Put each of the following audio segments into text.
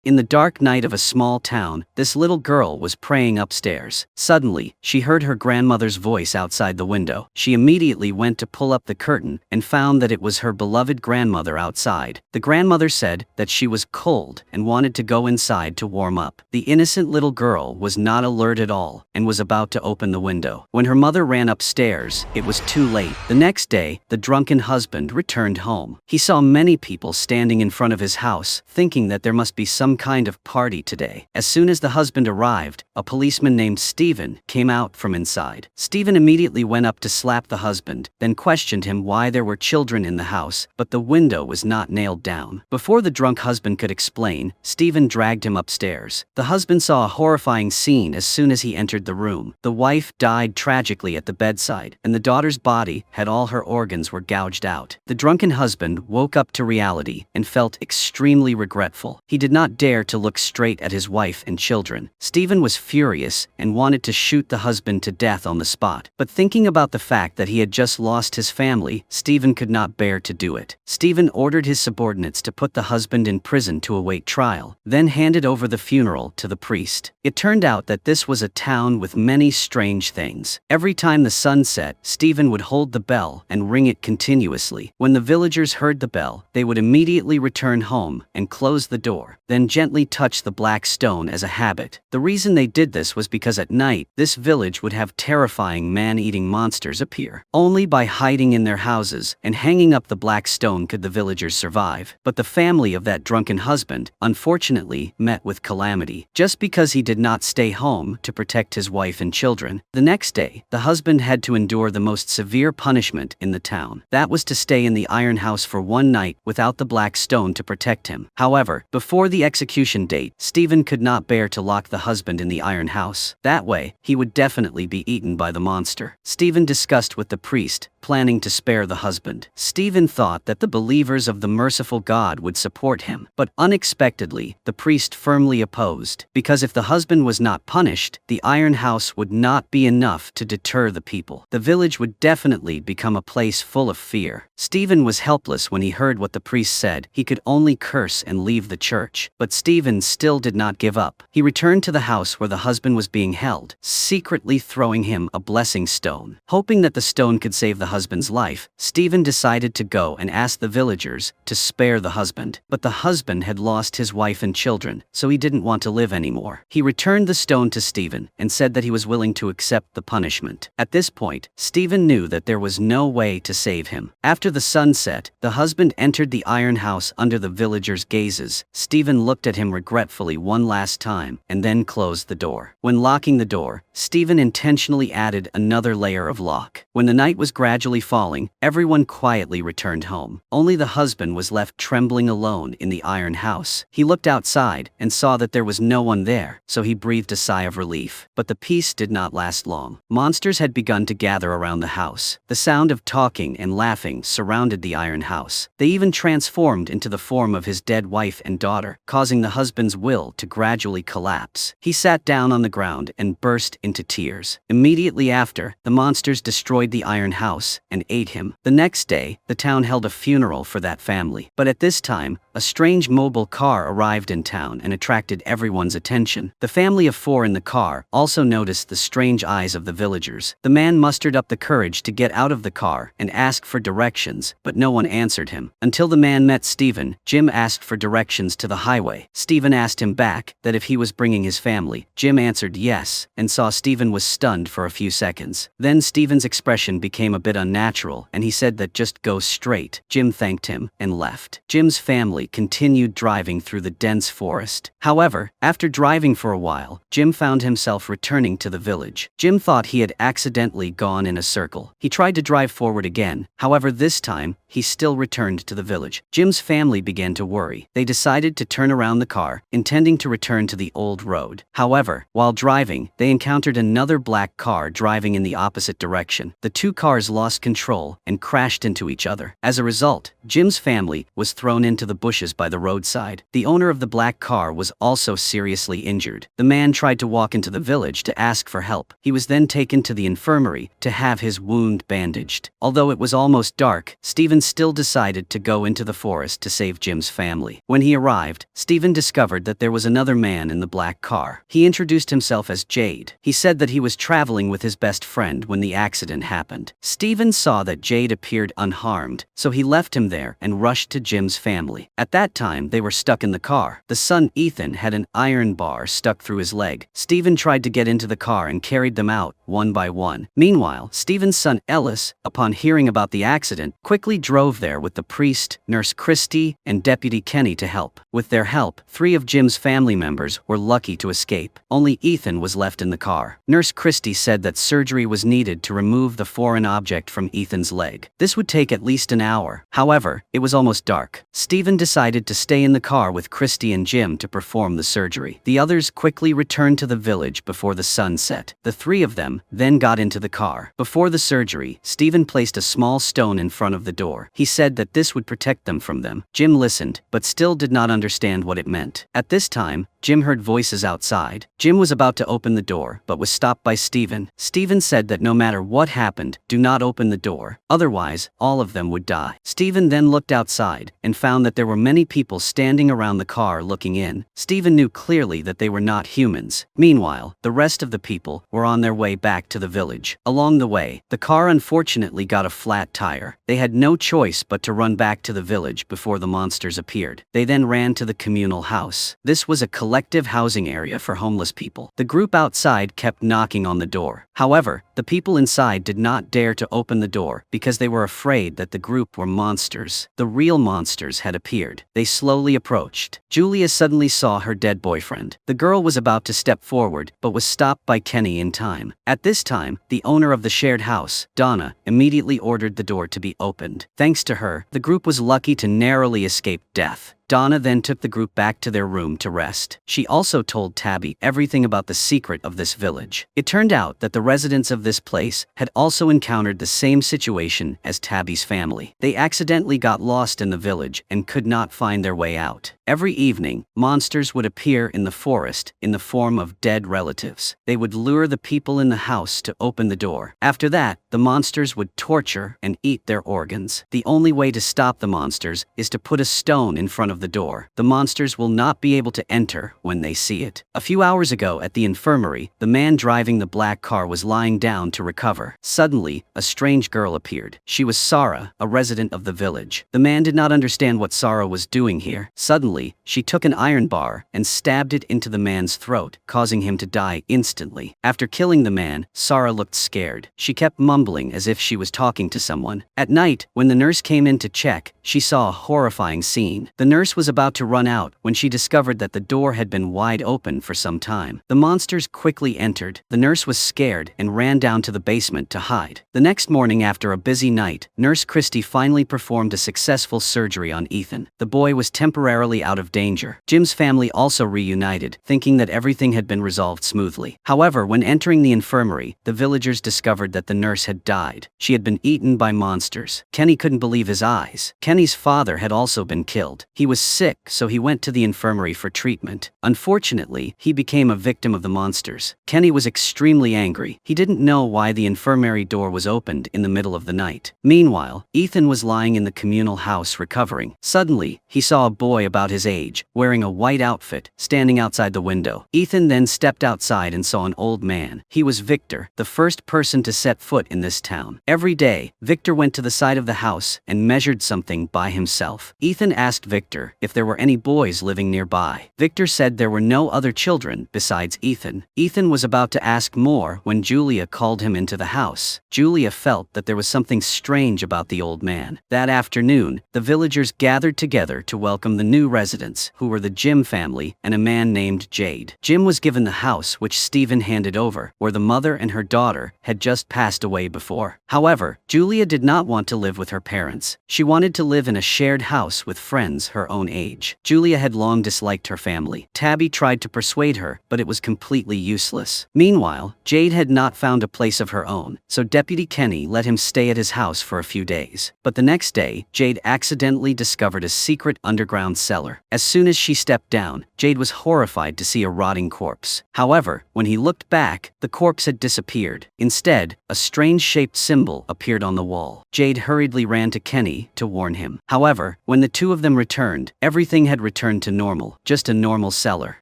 In the dark night of a small town, this little girl was praying upstairs. Suddenly, she heard her grandmother's voice outside the window. She immediately went to pull up the curtain and found that it was her beloved grandmother outside. The grandmother said that she was cold and wanted to go inside to warm up. The innocent little girl was not alert at all and was about to open the window. When her mother ran upstairs, it was too late. The next day, the drunken husband returned home. He saw many people standing in front of his house, thinking that there must be some kind of party today. As soon as the husband arrived, a policeman named Stephen came out from inside. Stephen immediately went up to slap the husband, then questioned him why there were children in the house, but the window was not nailed down. Before the drunk husband could explain, Stephen dragged him upstairs. The husband saw a horrifying scene as soon as he entered the room. The wife died tragically at the bedside, and the daughter's body had all her organs were gouged out. The drunken husband woke up to reality and felt extremely regretful. He did not dare to look straight at his wife and children. Stephen was furious and wanted to shoot the husband to death on the spot. But thinking about the fact that he had just lost his family, Stephen could not bear to do it. Stephen ordered his subordinates to put the husband in prison to await trial, then handed over the funeral to the priest. It turned out that this was a town with many strange things. Every time the sun set, Stephen would hold the bell and ring it continuously. When the villagers heard the bell, they would immediately return home and close the door, then gently touch the black stone as a habit. The reason they did this was because at night, this village would have terrifying man-eating monsters appear. Only by hiding in their houses and hanging up the black stone could the villagers survive. But the family of that drunken husband, unfortunately, met with calamity, just because he did not stay home to protect his wife and children. The next day, the husband had to endure the most severe punishment in the town. That was to stay in the iron house for one night without the black stone to protect him. However, before the execution date, Stephen could not bear to lock the husband in the iron house. That way, he would definitely be eaten by the monster. Stephen discussed with the priest, planning to spare the husband. Stephen thought that the believers of the merciful God would support him, but unexpectedly, the priest firmly opposed, because if the husband was not punished, the iron house would not be enough to deter the people. The village would definitely become a place full of fear. Stephen was helpless when he heard what the priest said. He could only curse and leave the church. But Stephen still did not give up. He returned to the house where the husband was being held, secretly throwing him a blessing stone. Hoping that the stone could save the husband's life, Stephen decided to go and ask the villagers to spare the husband. But the husband had lost his wife and children, so he didn't want to live anymore. He returned the stone to Stephen and said that he was willing to accept the punishment. At this point, Stephen knew that there was no way to save him. After the sun set, the husband entered the iron house under the villagers' gazes. Stephen looked at him regretfully one last time and then closed the door. When locking the door, Stephen intentionally added another layer of lock. When the night was gradually falling, everyone quietly returned home. Only the husband was left trembling alone in the iron house. He looked outside and saw that there was no one there, so he breathed a sigh of relief. But the peace did not last long. Monsters had begun to gather around the house. The sound of talking and laughing surrounded the iron house. They even transformed into the form of his dead wife and daughter, causing the husband's will to gradually collapse. He sat down on the ground and burst into tears. Immediately after, the monsters destroyed the iron house and ate him. The next day, the town held a funeral for that family. But at this time, a strange mobile car arrived in town and attracted everyone's attention. The family of 4 in the car also noticed the strange eyes of the villagers. The man mustered up the courage to get out of the car and ask for directions, but no one answered him. Until the man met Stephen. Jim asked for directions to the highway. Stephen asked him back that if he was bringing his family. Jim answered yes, and saw Stephen was stunned for a few seconds. Then Stephen's expression became a bit unnatural, and he said that just go straight. Jim thanked him and left. Jim's family continued driving through the dense forest. However, after driving for a while, Jim found himself returning to the village. Jim thought he had accidentally gone in a circle. He tried to drive forward again. However, this time, he still returned to the village. Jim's family began to worry. They decided to turn around the car, intending to return to the old road. However, while driving, they encountered another black car driving in the opposite direction. The 2 cars lost control and crashed into each other. As a result, Jim's family was thrown into the bushes by the roadside. The owner of the black car was also seriously injured. The man tried to walk into the village to ask for help. He was then taken to the infirmary to have his wound bandaged. Although it was almost dark, Stephen Stephen still decided to go into the forest to save Jim's family. When he arrived, Stephen discovered that there was another man in the black car. He introduced himself as Jade. He said that he was traveling with his best friend when the accident happened. Stephen saw that Jade appeared unharmed, so he left him there and rushed to Jim's family. At that time, they were stuck in the car. The son, Ethan, had an iron bar stuck through his leg. Stephen tried to get into the car and carried them out, one by one. Meanwhile, Stephen's son, Ellis, upon hearing about the accident, quickly drove there with the priest, Nurse Christie, and Deputy Kenny to help. With their help, 3 of Jim's family members were lucky to escape. Only Ethan was left in the car. Nurse Christie said that surgery was needed to remove the foreign object from Ethan's leg. This would take at least an hour. However, it was almost dark. Stephen decided to stay in the car with Christie and Jim to perform the surgery. The others quickly returned to the village before the sun set. The 3 of them then got into the car. Before the surgery, Stephen placed a small stone in front of the door. He said that this would protect them from them. Jim listened, but still did not understand what it meant. At this time, Jim heard voices outside. Jim was about to open the door, but was stopped by Stephen. Stephen said that no matter what happened, do not open the door, otherwise, all of them would die. Stephen then looked outside, and found that there were many people standing around the car looking in. Stephen knew clearly that they were not humans. Meanwhile, the rest of the people were on their way back to the village. Along the way, the car unfortunately got a flat tire. They had no choice but to run back to the village before the monsters appeared. They then ran to the communal house. This was a collective housing area for homeless people. The group outside kept knocking on the door. However, the people inside did not dare to open the door because they were afraid that the group were monsters. The real monsters had appeared. They slowly approached. Julia suddenly saw her dead boyfriend. The girl was about to step forward, but was stopped by Kenny in time. At this time, the owner of the shared house, Donna, immediately ordered the door to be opened. Thanks to her, the group was lucky to narrowly escape death. Donna then took the group back to their room to rest. She also told Tabby everything about the secret of this village. It turned out that the residents of this place had also encountered the same situation as Tabby's family. They accidentally got lost in the village and could not find their way out. Every evening, monsters would appear in the forest in the form of dead relatives. They would lure the people in the house to open the door. After that, the monsters would torture and eat their organs. The only way to stop the monsters is to put a stone in front of the door. The monsters will not be able to enter when they see it. A few hours ago at the infirmary, the man driving the black car was lying down to recover. Suddenly, a strange girl appeared. She was Sarah, a resident of the village. The man did not understand what Sarah was doing here. Suddenly, she took an iron bar and stabbed it into the man's throat, causing him to die instantly. After killing the man, Sarah looked scared. She kept mumbling as if she was talking to someone. At night, when the nurse came in to check, she saw a horrifying scene. The nurse was about to run out when she discovered that the door had been wide open for some time. The monsters quickly entered. The nurse was scared and ran down to the basement to hide. The next morning, after a busy night, Nurse Christie finally performed a successful surgery on Ethan. The boy was temporarily out of danger. Jim's family also reunited, thinking that everything had been resolved smoothly. However, when entering the infirmary, the villagers discovered that the nurse had died. She had been eaten by monsters. Kenny couldn't believe his eyes. Kenny's father had also been killed. He was sick, so he went to the infirmary for treatment. Unfortunately, he became a victim of the monsters. Kenny was extremely angry. He didn't know why the infirmary door was opened in the middle of the night. Meanwhile, Ethan was lying in the communal house recovering. Suddenly, he saw a boy about his age, wearing a white outfit, standing outside the window. Ethan then stepped outside and saw an old man. He was Victor, the first person to set foot in this town. Every day, Victor went to the side of the house and measured something by himself. Ethan asked Victor if there were any boys living nearby. Victor said there were no other children besides Ethan. Ethan was about to ask more when Julia called him into the house. Julia felt that there was something strange about the old man. That afternoon, the villagers gathered together to welcome the new residents, who were the Jim family and a man named Jade. Jim was given the house which Stephen handed over, where the mother and her daughter had just passed away before. However, Julia did not want to live with her parents. She wanted to live in a shared house with friends her own age. Julia had long disliked her family. Tabby tried to persuade her, but it was completely useless. Meanwhile, Jade had not found a place of her own, so Deputy Kenny let him stay at his house for a few days. But the next day, Jade accidentally discovered a secret underground cellar cellar. As soon as she stepped down, Jade was horrified to see a rotting corpse. However, when he looked back, the corpse had disappeared. Instead, a strange-shaped symbol appeared on the wall. Jade hurriedly ran to Kenny to warn him. However, when the two of them returned, everything had returned to normal, just a normal cellar.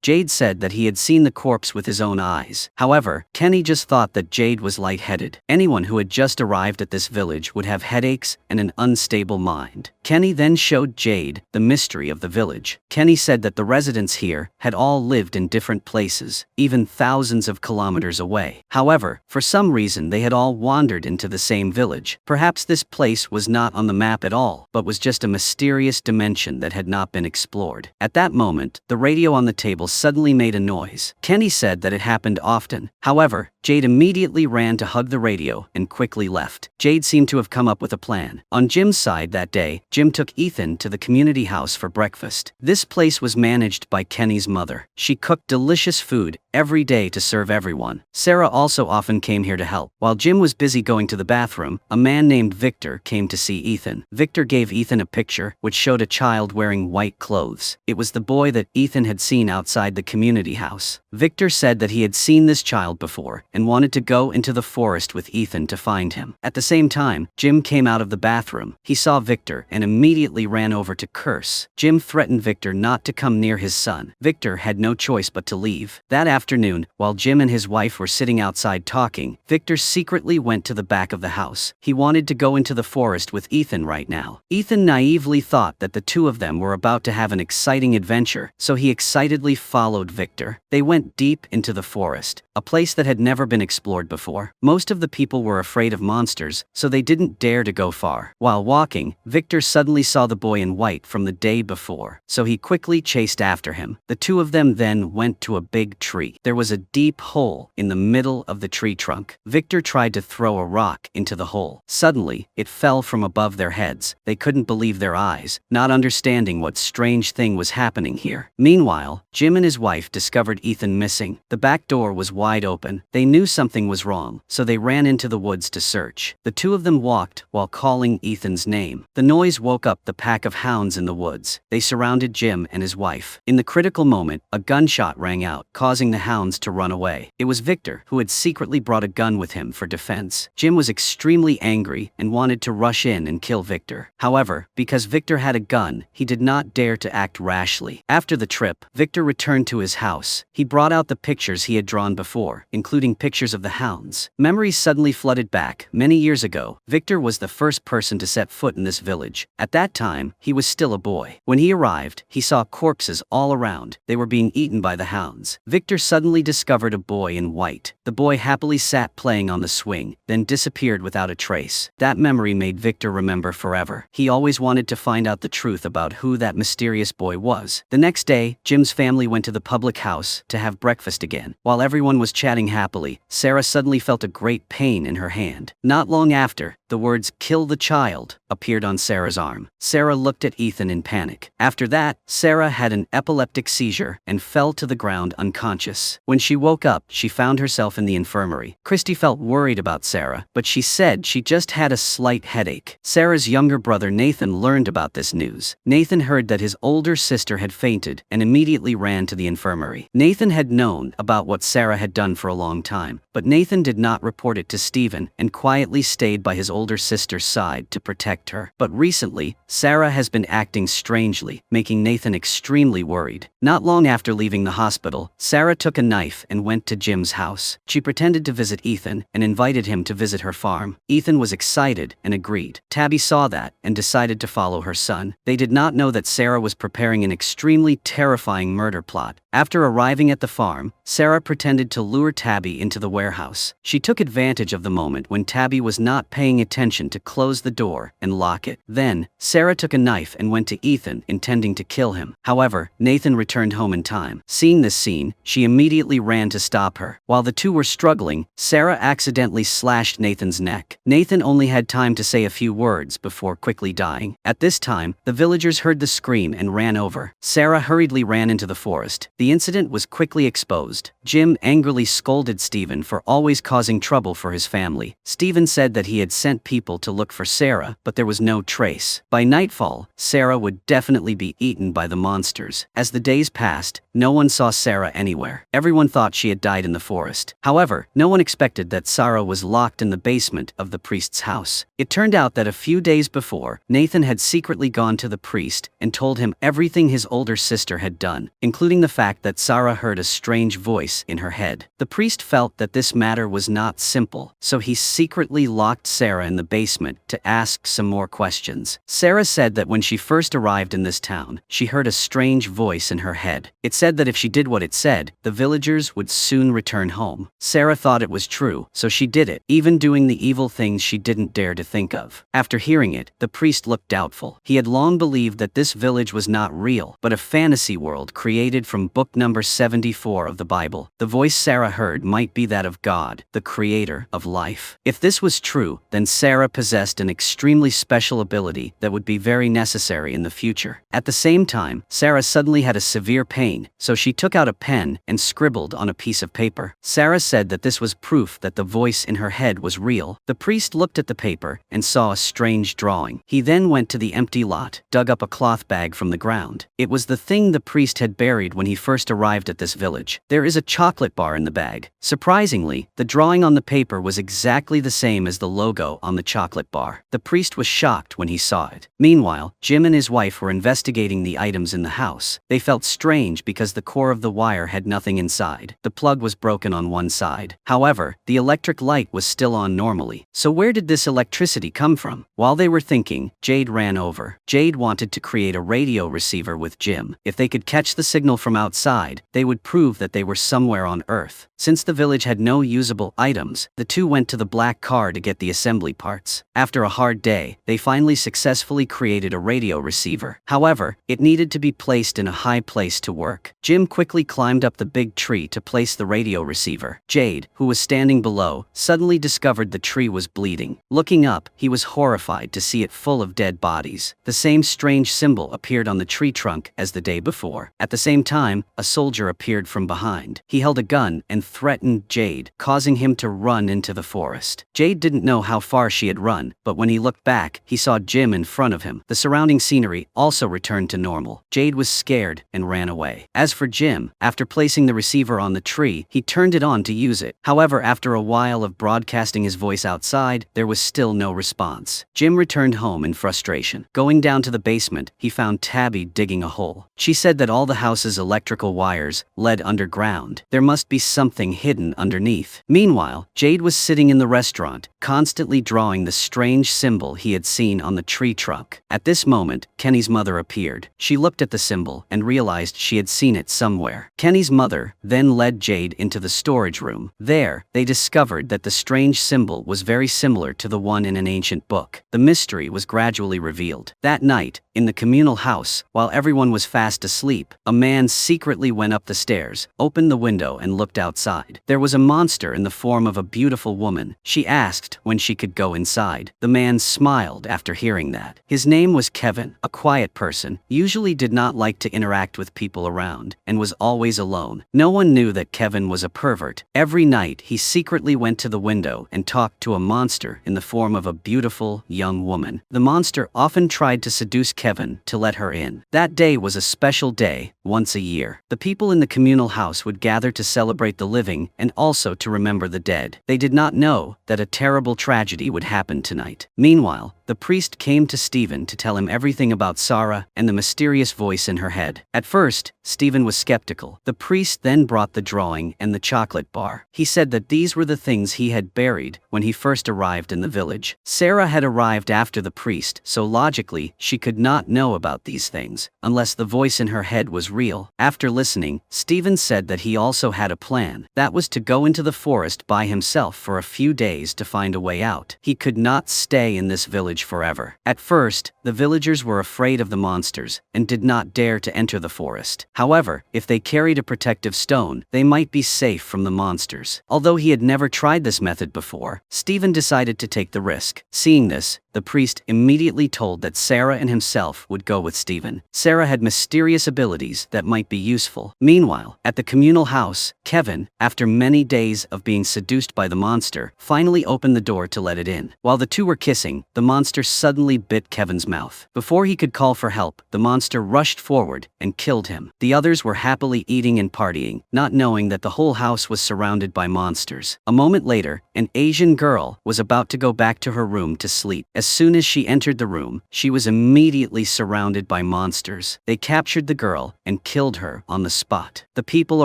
Jade said that he had seen the corpse with his own eyes. However, Kenny just thought that Jade was lightheaded. Anyone who had just arrived at this village would have headaches and an unstable mind. Kenny then showed Jade the mystery of the village. Kenny said that the residents here had all lived in different places, even thousands of kilometers away. However, for some reason they had all wandered into the same village. Perhaps this place was not on the map at all, but was just a mysterious dimension that had not been explored. At that moment, the radio on the table suddenly made a noise. Kenny said that it happened often. However, Jade immediately ran to hug the radio and quickly left. Jade seemed to have come up with a plan. On Jim's side that day, Jim took Ethan to the community house for breakfast. This place was managed by Kenny's mother. She cooked delicious food every day to serve everyone. Sarah also often came here to help. While Jim was busy going to the bathroom, a man named Victor came to see Ethan. Victor gave Ethan a picture which showed a child wearing white clothes. It was the boy that Ethan had seen outside the community house. Victor said that he had seen this child before and wanted to go into the forest with Ethan to find him. At the same time, Jim came out of the bathroom. He saw Victor and immediately ran over to curse. Jim threatened Victor not to come near his son. Victor had no choice but to leave. That afternoon, while Jim and his wife were sitting outside talking, Victor secretly went to the back of the house. He wanted to go into the forest with Ethan right now. Ethan naively thought that the two of them were about to have an exciting adventure, so he excitedly followed Victor. They went deep into the forest, a place that had never been explored before. Most of the people were afraid of monsters, so they didn't dare to go far. While walking, Victor suddenly saw the boy in white from the day before, so he quickly chased after him. The two of them then went to a big tree. There was a deep hole in the middle of the tree trunk. Victor tried to throw a rock into the hole. Suddenly, it fell from above their heads. They couldn't believe their eyes, not understanding what strange thing was happening here. Meanwhile, Jim and his wife discovered Ethan missing. The back door was wide open. They knew something was wrong, so they ran into the woods to search. The two of them walked while calling Ethan's name. The noise woke up the pack of hounds in the woods. They surrounded Jim and his wife. In the critical moment, a gunshot rang out, causing the hounds to run away. It was Victor, who had secretly brought a gun with him for defense. Jim was extremely angry and wanted to rush in and kill Victor. However, because Victor had a gun, he did not dare to act rashly. After the trip, Victor returned to his house. He brought out the pictures he had drawn before, including pictures of the hounds. Memories suddenly flooded back. Many years ago, Victor was the first person to set foot in this village. At that time, he was still a boy. When he arrived, he saw corpses all around. They were being eaten by the hounds. Victor suddenly discovered a boy in white. The boy happily sat playing on the swing, then disappeared without a trace. That memory made Victor remember forever. He always wanted to find out the truth about who that mysterious boy was. The next day, Jim's family went to the public house to have breakfast again. While everyone was chatting happily, Sarah suddenly felt a great pain in her hand. Not long after, the words "kill the child" appeared on Sarah's arm. Sarah looked at Ethan in panic. After that, Sarah had an epileptic seizure and fell to the ground unconscious. When she woke up, she found herself in the infirmary. Christy felt worried about Sarah, but she said she just had a slight headache. Sarah's younger brother Nathan learned about this news. Nathan heard that his older sister had fainted and immediately ran to the infirmary. Nathan had known about what Sarah had done for a long time, but Nathan did not report it to Stephen and quietly stayed by his older sister's side to protect her. But recently, Sarah has been acting strangely, making Nathan extremely worried. Not long after leaving the hospital, Sarah took a knife and went to Jim's house. She pretended to visit Ethan and invited him to visit her farm. Ethan was excited and agreed. Tabby saw that and decided to follow her son. They did not know that Sarah was preparing an extremely terrifying murder plot. After arriving at the farm, Sarah pretended to lure Tabby into the warehouse. She took advantage of the moment when Tabby was not paying attention to close the door and lock it. Then, Sarah took a knife and went to Ethan, intending to kill him. However, Nathan returned home in time. Seeing this scene, she immediately ran to stop her. While the two were struggling, Sarah accidentally slashed Nathan's neck. Nathan only had time to say a few words before quickly dying. At this time, the villagers heard the scream and ran over. Sarah hurriedly ran into the forest. The The incident was quickly exposed. Jim angrily scolded Stephen for always causing trouble for his family. Stephen said that he had sent people to look for Sarah, but there was no trace. By nightfall, Sarah would definitely be eaten by the monsters. As the days passed, no one saw Sarah anywhere. Everyone thought she had died in the forest. However, no one expected that Sarah was locked in the basement of the priest's house. It turned out that a few days before, Nathan had secretly gone to the priest and told him everything his older sister had done, including the fact that Sarah heard a strange voice in her head. The priest felt that this matter was not simple, so he secretly locked Sarah in the basement to ask some more questions. Sarah said that when she first arrived in this town, she heard a strange voice in her head. It said that if she did what it said, the villagers would soon return home. Sarah thought it was true, so she did it, even doing the evil things she didn't dare to think of. After hearing it, the priest looked doubtful. He had long believed that this village was not real, but a fantasy world created from book number 74 of the Bible. The voice Sarah heard might be that of God, the creator of life. If this was true, then Sarah possessed an extremely special ability that would be very necessary in the future. At the same time, Sarah suddenly had a severe pain, so she took out a pen and scribbled on a piece of paper. Sarah said that this was proof that the voice in her head was real. The priest looked at the paper and saw a strange drawing. He then went to the empty lot, dug up a cloth bag from the ground. It was the thing the priest had buried when he first arrived at this village. There is a chocolate bar in the bag. Surprisingly, the drawing on the paper was exactly the same as the logo on the chocolate bar. The priest was shocked when he saw it. Meanwhile, Jim and his wife were investigating the items in the house. They felt strange because the core of the wire had nothing inside. The plug was broken on one side. However, the electric light was still on normally. So where did this electricity come from? While they were thinking, Jade ran over. Jade wanted to create a radio receiver with Jim. If they could catch the signal from outside, they would prove that they were somewhere on Earth. Since the village had no usable items, the two went to the black car to get the assembly parts. After a hard day, they finally successfully created a radio receiver. However, it needed to be placed in a high place to work. Jim quickly climbed up the big tree to place the radio receiver. Jade, who was standing below, suddenly discovered the tree was bleeding. Looking up, he was horrified to see it full of dead bodies. The same strange symbol appeared on the tree trunk as the day before. At the same time, a soldier appeared from behind. He held a gun and threatened Jade, causing him to run into the forest. Jade didn't know how far she had run, but when he looked back, he saw Jim in front of him. The surrounding scenery also returned to normal. Jade was scared and ran away. As for Jim, after placing the receiver on the tree, he turned it on to use it. However, after a while of broadcasting his voice outside, there was still no response. Jim returned home in frustration. Going down to the basement, he found Tabby digging a hole. She said that all the house's electrical wires led underground. There must be something hidden underneath. Meanwhile, Jade was sitting in the restaurant, constantly drawing the strange symbol he had seen on the tree trunk. At this moment, Kenny's mother appeared. She looked at the symbol and realized she had seen it somewhere. Kenny's mother then led Jade into the storage room. There, they discovered that the strange symbol was very similar to the one in an ancient book. The mystery was gradually revealed. That night, in the communal house, while everyone was fast asleep, a man secretly went up the stairs, opened the window and looked outside. There was a monster in the form of a beautiful woman. She asked when she could go inside. The man smiled after hearing that. His name was Kevin, a quiet person, usually did not like to interact with people around, and was always alone. No one knew that Kevin was a pervert. Every night, he secretly went to the window and talked to a monster in the form of a beautiful, young woman. The monster often tried to seduce Kevin to let her in. That day was a special day, once a year. The people in the communal house would gather to celebrate the living and also to remember the dead. They did not know that a terrible tragedy would happen tonight. Meanwhile, the priest came to Stephen to tell him everything about Sarah and the mysterious voice in her head. At first, Stephen was skeptical. The priest then brought the drawing and the chocolate bar. He said that these were the things he had buried when he first arrived in the village. Sarah had arrived after the priest, so logically, she could not know about these things, unless the voice in her head was real. After listening, Stephen said that he also had a plan. That was to go into the forest by himself for a few days to find a way out. He could not stay in this village forever. At first, the villagers were afraid of the monsters and did not dare to enter the forest. However, if they carried a protective stone, they might be safe from the monsters. Although he had never tried this method before, Stephen decided to take the risk. Seeing this, the priest immediately told that Sarah and himself would go with Stephen. Sarah had mysterious abilities things that might be useful. Meanwhile, at the communal house, Kevin, after many days of being seduced by the monster, finally opened the door to let it in. While the two were kissing, the monster suddenly bit Kevin's mouth. Before he could call for help, the monster rushed forward and killed him. The others were happily eating and partying, not knowing that the whole house was surrounded by monsters. A moment later, an Asian girl was about to go back to her room to sleep. As soon as she entered the room, she was immediately surrounded by monsters. They captured the girl and killed her on the spot. The people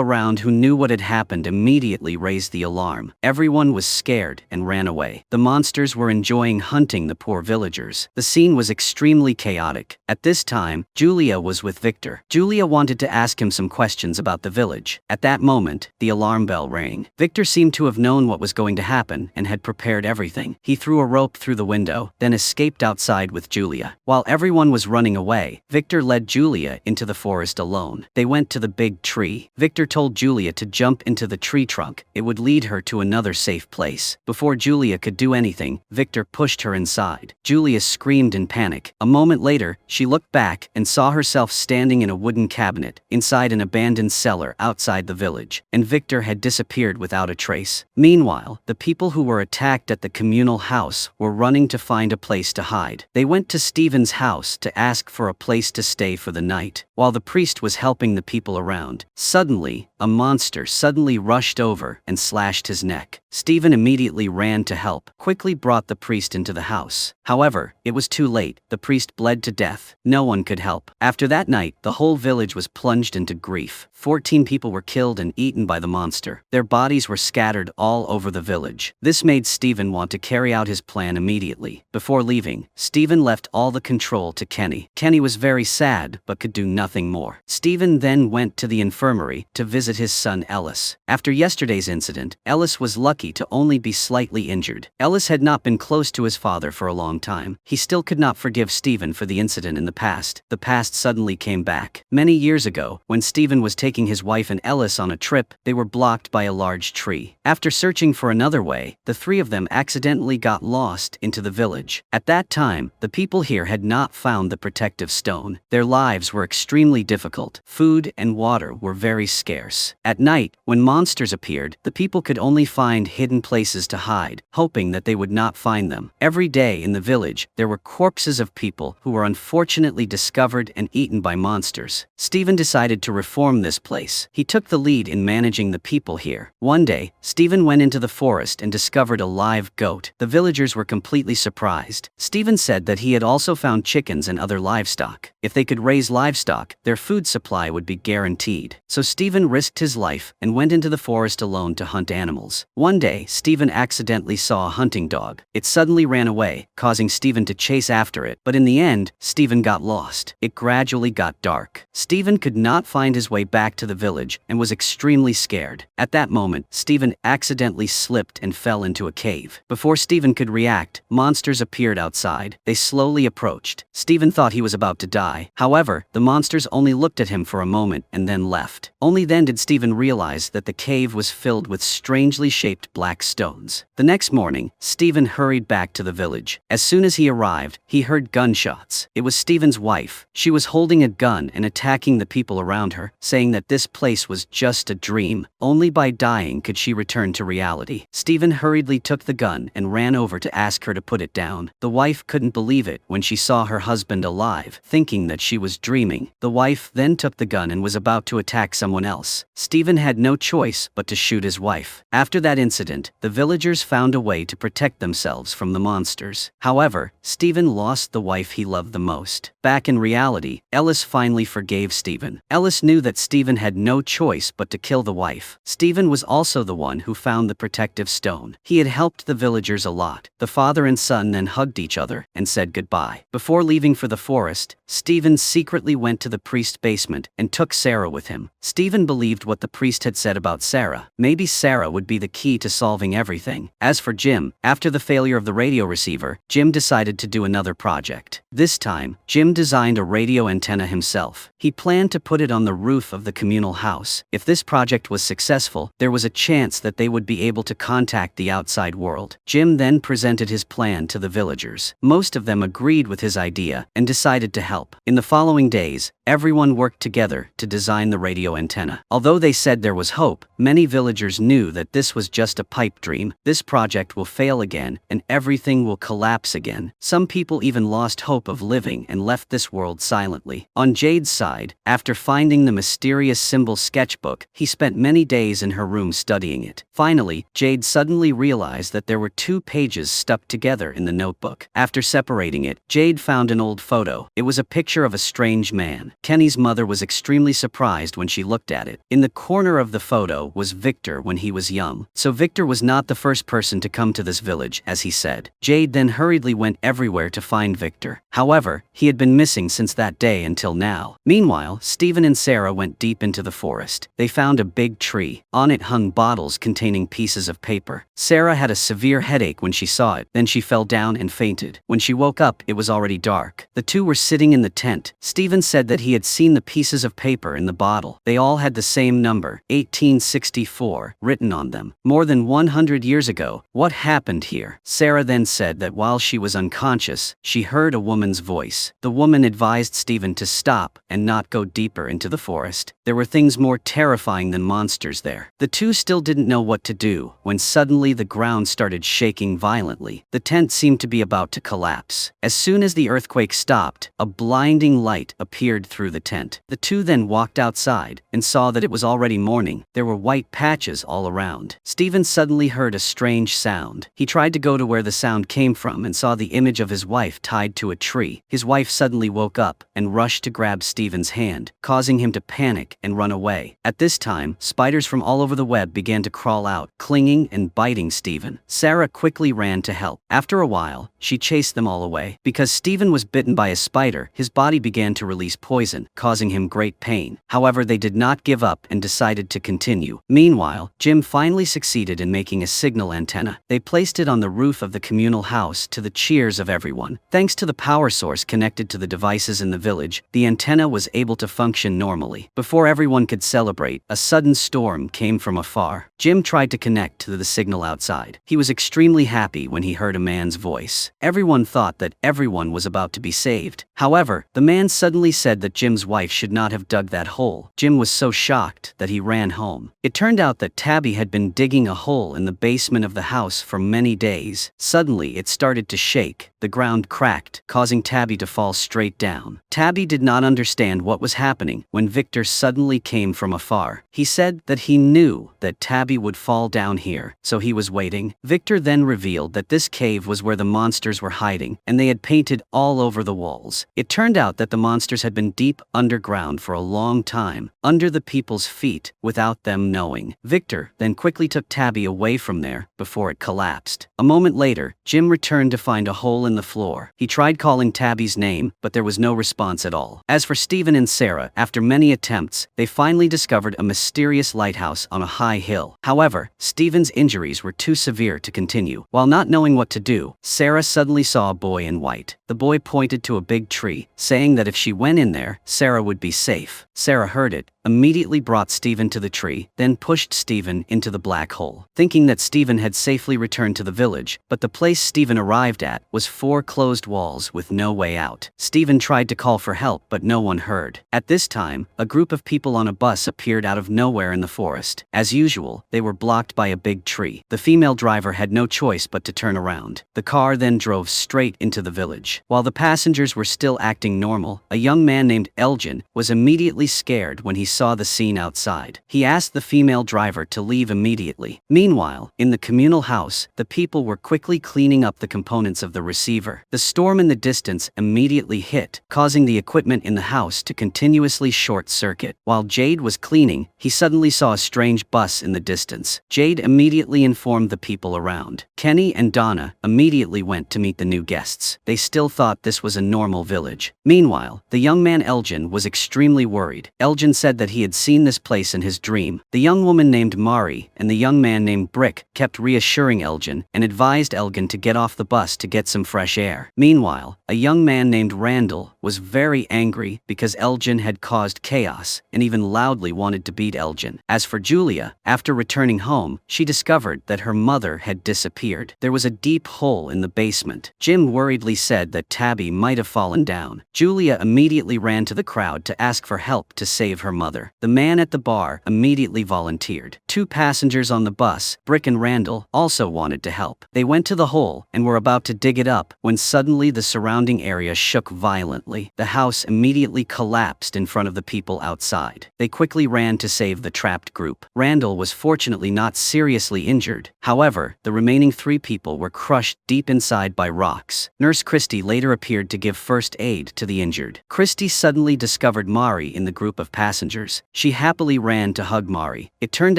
around who knew what had happened immediately raised the alarm. Everyone was scared and ran away. The monsters were enjoying hunting the poor villagers. The scene was extremely chaotic. At this time, Julia was with Victor. Julia wanted to ask him some questions about the village. At that moment, the alarm bell rang. Victor seemed to have known what was going to happen and had prepared everything. He threw a rope through the window, then escaped outside with Julia. While everyone was running away, Victor led Julia into the forest alone. They went to the big tree. Victor told Julia to jump into the tree trunk. It would lead her to another safe place. Before Julia could do anything, Victor pushed her inside. Julia screamed in panic. A moment later, she looked back and saw herself standing in a wooden cabinet inside an abandoned cellar outside the village, and Victor had disappeared without a trace. Meanwhile, the people who were attacked at the communal house were running to find a place to hide. They went to Stephen's house to ask for a place to stay for the night. While the priest was helping the people around, suddenly, a monster suddenly rushed over and slashed his neck. Stephen immediately ran to help, quickly brought the priest into the house. However, it was too late. The priest bled to death. No one could help. After that night, the whole village was plunged into grief. 14 people were killed and eaten by the monster. Their bodies were scattered all over the village. This made Stephen want to carry out his plan immediately. Before leaving, Stephen left all the control to Kenny. Kenny was very sad but could do nothing more. Stephen then went to the infirmary to visit his son Ellis. After yesterday's incident, Ellis was lucky to only be slightly injured. Ellis had not been close to his father for a long time. He still could not forgive Stephen for the incident in the past. The past suddenly came back. Many years ago, when Stephen was taking his wife and Ellis on a trip, they were blocked by a large tree. After searching for another way, the three of them accidentally got lost into the village. At that time, the people here had not found the protective stone. Their lives were extremely difficult. Food and water were very scarce. At night, when monsters appeared, the people could only find hidden places to hide, hoping that they would not find them. Every day in the village, there were corpses of people who were unfortunately discovered and eaten by monsters. Stephen decided to reform this place. He took the lead in managing the people here. One day, Stephen went into the forest and discovered a live goat. The villagers were completely surprised. Stephen said that he had also found chickens and other livestock. If they could raise livestock, their food supply would be guaranteed. So Stephen risked his life and went into the forest alone to hunt animals. One day, Stephen accidentally saw a hunting dog. It suddenly ran away, causing Stephen to chase after it, but in the end, Stephen got lost. It gradually got dark. Stephen could not find his way back to the village and was extremely scared. At that moment, Stephen accidentally slipped and fell into a cave. Before Stephen could react, monsters appeared outside. They slowly approached. Stephen thought he was about to die. However, the monsters only looked at him for a moment and then left. Only then did Stephen realize that the cave was filled with strangely shaped black stones. The next morning, Stephen hurried back to the village. As soon as he arrived, he heard gunshots. It was Stephen's wife. She was holding a gun and attacking the people around her, saying that this place was just a dream. Only by dying could she return to reality. Stephen hurriedly took the gun and ran over to ask her to put it down. The wife couldn't believe it when she saw her husband alive, thinking that she was dreaming. The wife then took the gun and was about to attack someone else. Stephen had no choice but to shoot his wife. After that incident, the villagers found a way to protect themselves from the monsters. However, Stephen lost the wife he loved the most. Back in reality, Ellis finally forgave Stephen. Ellis knew that Stephen had no choice but to kill the wife. Stephen was also the one who found the protective stone. He had helped the villagers a lot. The father and son then hugged each other and said goodbye. Before leaving for the forest, Stephen secretly went to the priest's basement and took Sarah with him. Stephen believed what the priest had said about Sarah. Maybe Sarah would be the key to to solving everything. As for Jim, after the failure of the radio receiver, Jim decided to do another project. This time, Jim designed a radio antenna himself. He planned to put it on the roof of the communal house. If this project was successful, there was a chance that they would be able to contact the outside world. Jim then presented his plan to the villagers. Most of them agreed with his idea and decided to help. In the following days, everyone worked together to design the radio antenna. Although they said there was hope, many villagers knew that this was just a pipe dream. This project will fail again, and everything will collapse again. Some people even lost hope of living and left this world silently. On Jade's side, after finding the mysterious symbol sketchbook, he spent many days in her room studying it. Finally, Jade suddenly realized that there were 2 pages stuck together in the notebook. After separating it, Jade found an old photo. It was a picture of a strange man. Kenny's mother was extremely surprised when she looked at it. In the corner of the photo was Victor when he was young. So Victor was not the first person to come to this village, as he said. Jade then hurriedly went everywhere to find Victor. However, he had been missing since that day until now. Meanwhile, Stephen and Sarah went deep into the forest. They found a big tree. On it hung bottles containing pieces of paper. Sarah had a severe headache when she saw it. Then she fell down and fainted. When she woke up, it was already dark. The 2 were sitting in the tent. Stephen said that he had seen the pieces of paper in the bottle. They all had the same number, 1864, written on them. More than 100 years ago, what happened here? Sarah then said that while she was unconscious, she heard a woman's voice. The woman advised Stephen to stop and not go deeper into the forest. There were things more terrifying than monsters there. The 2 still didn't know what to do when suddenly the ground started shaking violently. The tent seemed to be about to collapse. As soon as the earthquake stopped, a blinding light appeared through the tent. The 2 then walked outside and saw that it was already morning. There were white patches all around. Stephen suddenly heard a strange sound. He tried to go to where the sound came from and saw the image of his wife tied to a tree. His wife suddenly woke up and rushed to grab Stephen's hand, causing him to panic and run away. At this time, spiders from all over the web began to crawl out, clinging and biting Stephen. Sarah quickly ran to help. After a while, she chased them all away. Because Stephen was bitten by a spider, his body began to release poison, causing him great pain. However, they did not give up and decided to continue. Meanwhile, Jim finally succeeded in making a signal antenna. They placed it on the roof of the communal house to the cheers of everyone. Thanks to the power source connected to the devices in the village, the antenna was able to function normally. Before everyone could celebrate, a sudden storm came from afar. Jim tried to connect to the signal outside. He was extremely happy when he heard a man's voice. Everyone thought that everyone was about to be saved. However, the man suddenly said that Jim's wife should not have dug that hole. Jim was so shocked that he ran home. It turned out that Tabby had been digging a hole in the basement of the house for many days. Suddenly, it started to shake. The ground cracked, causing Tabby to fall straight down. Tabby did not understand what was happening when Victor suddenly came from afar. He said that he knew that Tabby would fall down here, so he was waiting. Victor then revealed that this cave was where the monsters were hiding, and they had painted all over the walls. It turned out that the monsters had been deep underground for a long time, under the people's feet, without them knowing. Victor then quickly took Tabby away from there before it collapsed. A moment later, Jim returned to find a hole in the floor. He tried calling Tabby's name, but there was no response at all. As for Stephen and Sarah, after many attempts, they finally discovered a mysterious lighthouse on a high hill. However, Stephen's injuries were too severe to continue. While not knowing what to do, Sarah suddenly saw a boy in white. The boy pointed to a big tree, saying that if she went in there, Sarah would be safe. Sarah heard it, immediately brought Stephen to the tree, then pushed Stephen into the black hole, thinking that Stephen had safely returned to the village, but the place Stephen arrived at was 4 closed walls with no way out. Stephen tried to call for help, but no one heard. At this time, a group of people on a bus appeared out of nowhere in the forest. As usual, they were blocked by a big tree. The female driver had no choice but to turn around. The car then drove straight into the village. While the passengers were still acting normal, a young man named Elgin was immediately scared when he saw the scene outside. He asked the female driver to leave immediately. Meanwhile, in the communal house, the people were quickly cleaning up the components of the receiver. The storm in the distance immediately hit, causing the equipment in the house to continuously short-circuit. While Jade was cleaning, he suddenly saw a strange bus in the distance. Jade immediately informed the people around. Kenny and Donna immediately went to meet the new guests. They still thought this was a normal village. Meanwhile, the young man Elgin was extremely worried. Elgin said that he had seen this place in his dream. The young woman named Mari and the young man named Brick kept reassuring Elgin and advised Elgin to get off the bus to get some fresh air. Meanwhile, a young man named Randall was very angry because Elgin had caused chaos and even loudly wanted to beat Elgin. As for Julia, after returning home, she discovered that her mother had disappeared. There was a deep hole in the basement. Jim worriedly said that Tabby might have fallen down. Julia immediately ran to the crowd to ask for help to save her mother. The man at the bar immediately volunteered. Two passengers on the bus, Brick and Randall, also wanted to help. They went to the hole and were about to dig it up when suddenly the surrounding area shook violently. The house immediately collapsed in front of the people outside. They quickly ran to save the trapped group. Randall was fortunately not seriously injured. However, the remaining 3 people were crushed deep inside by rocks. Nurse Christie later appeared to give first aid to the injured. Christie suddenly discovered Mari in the group of passengers. She happily ran to hug Mari. It turned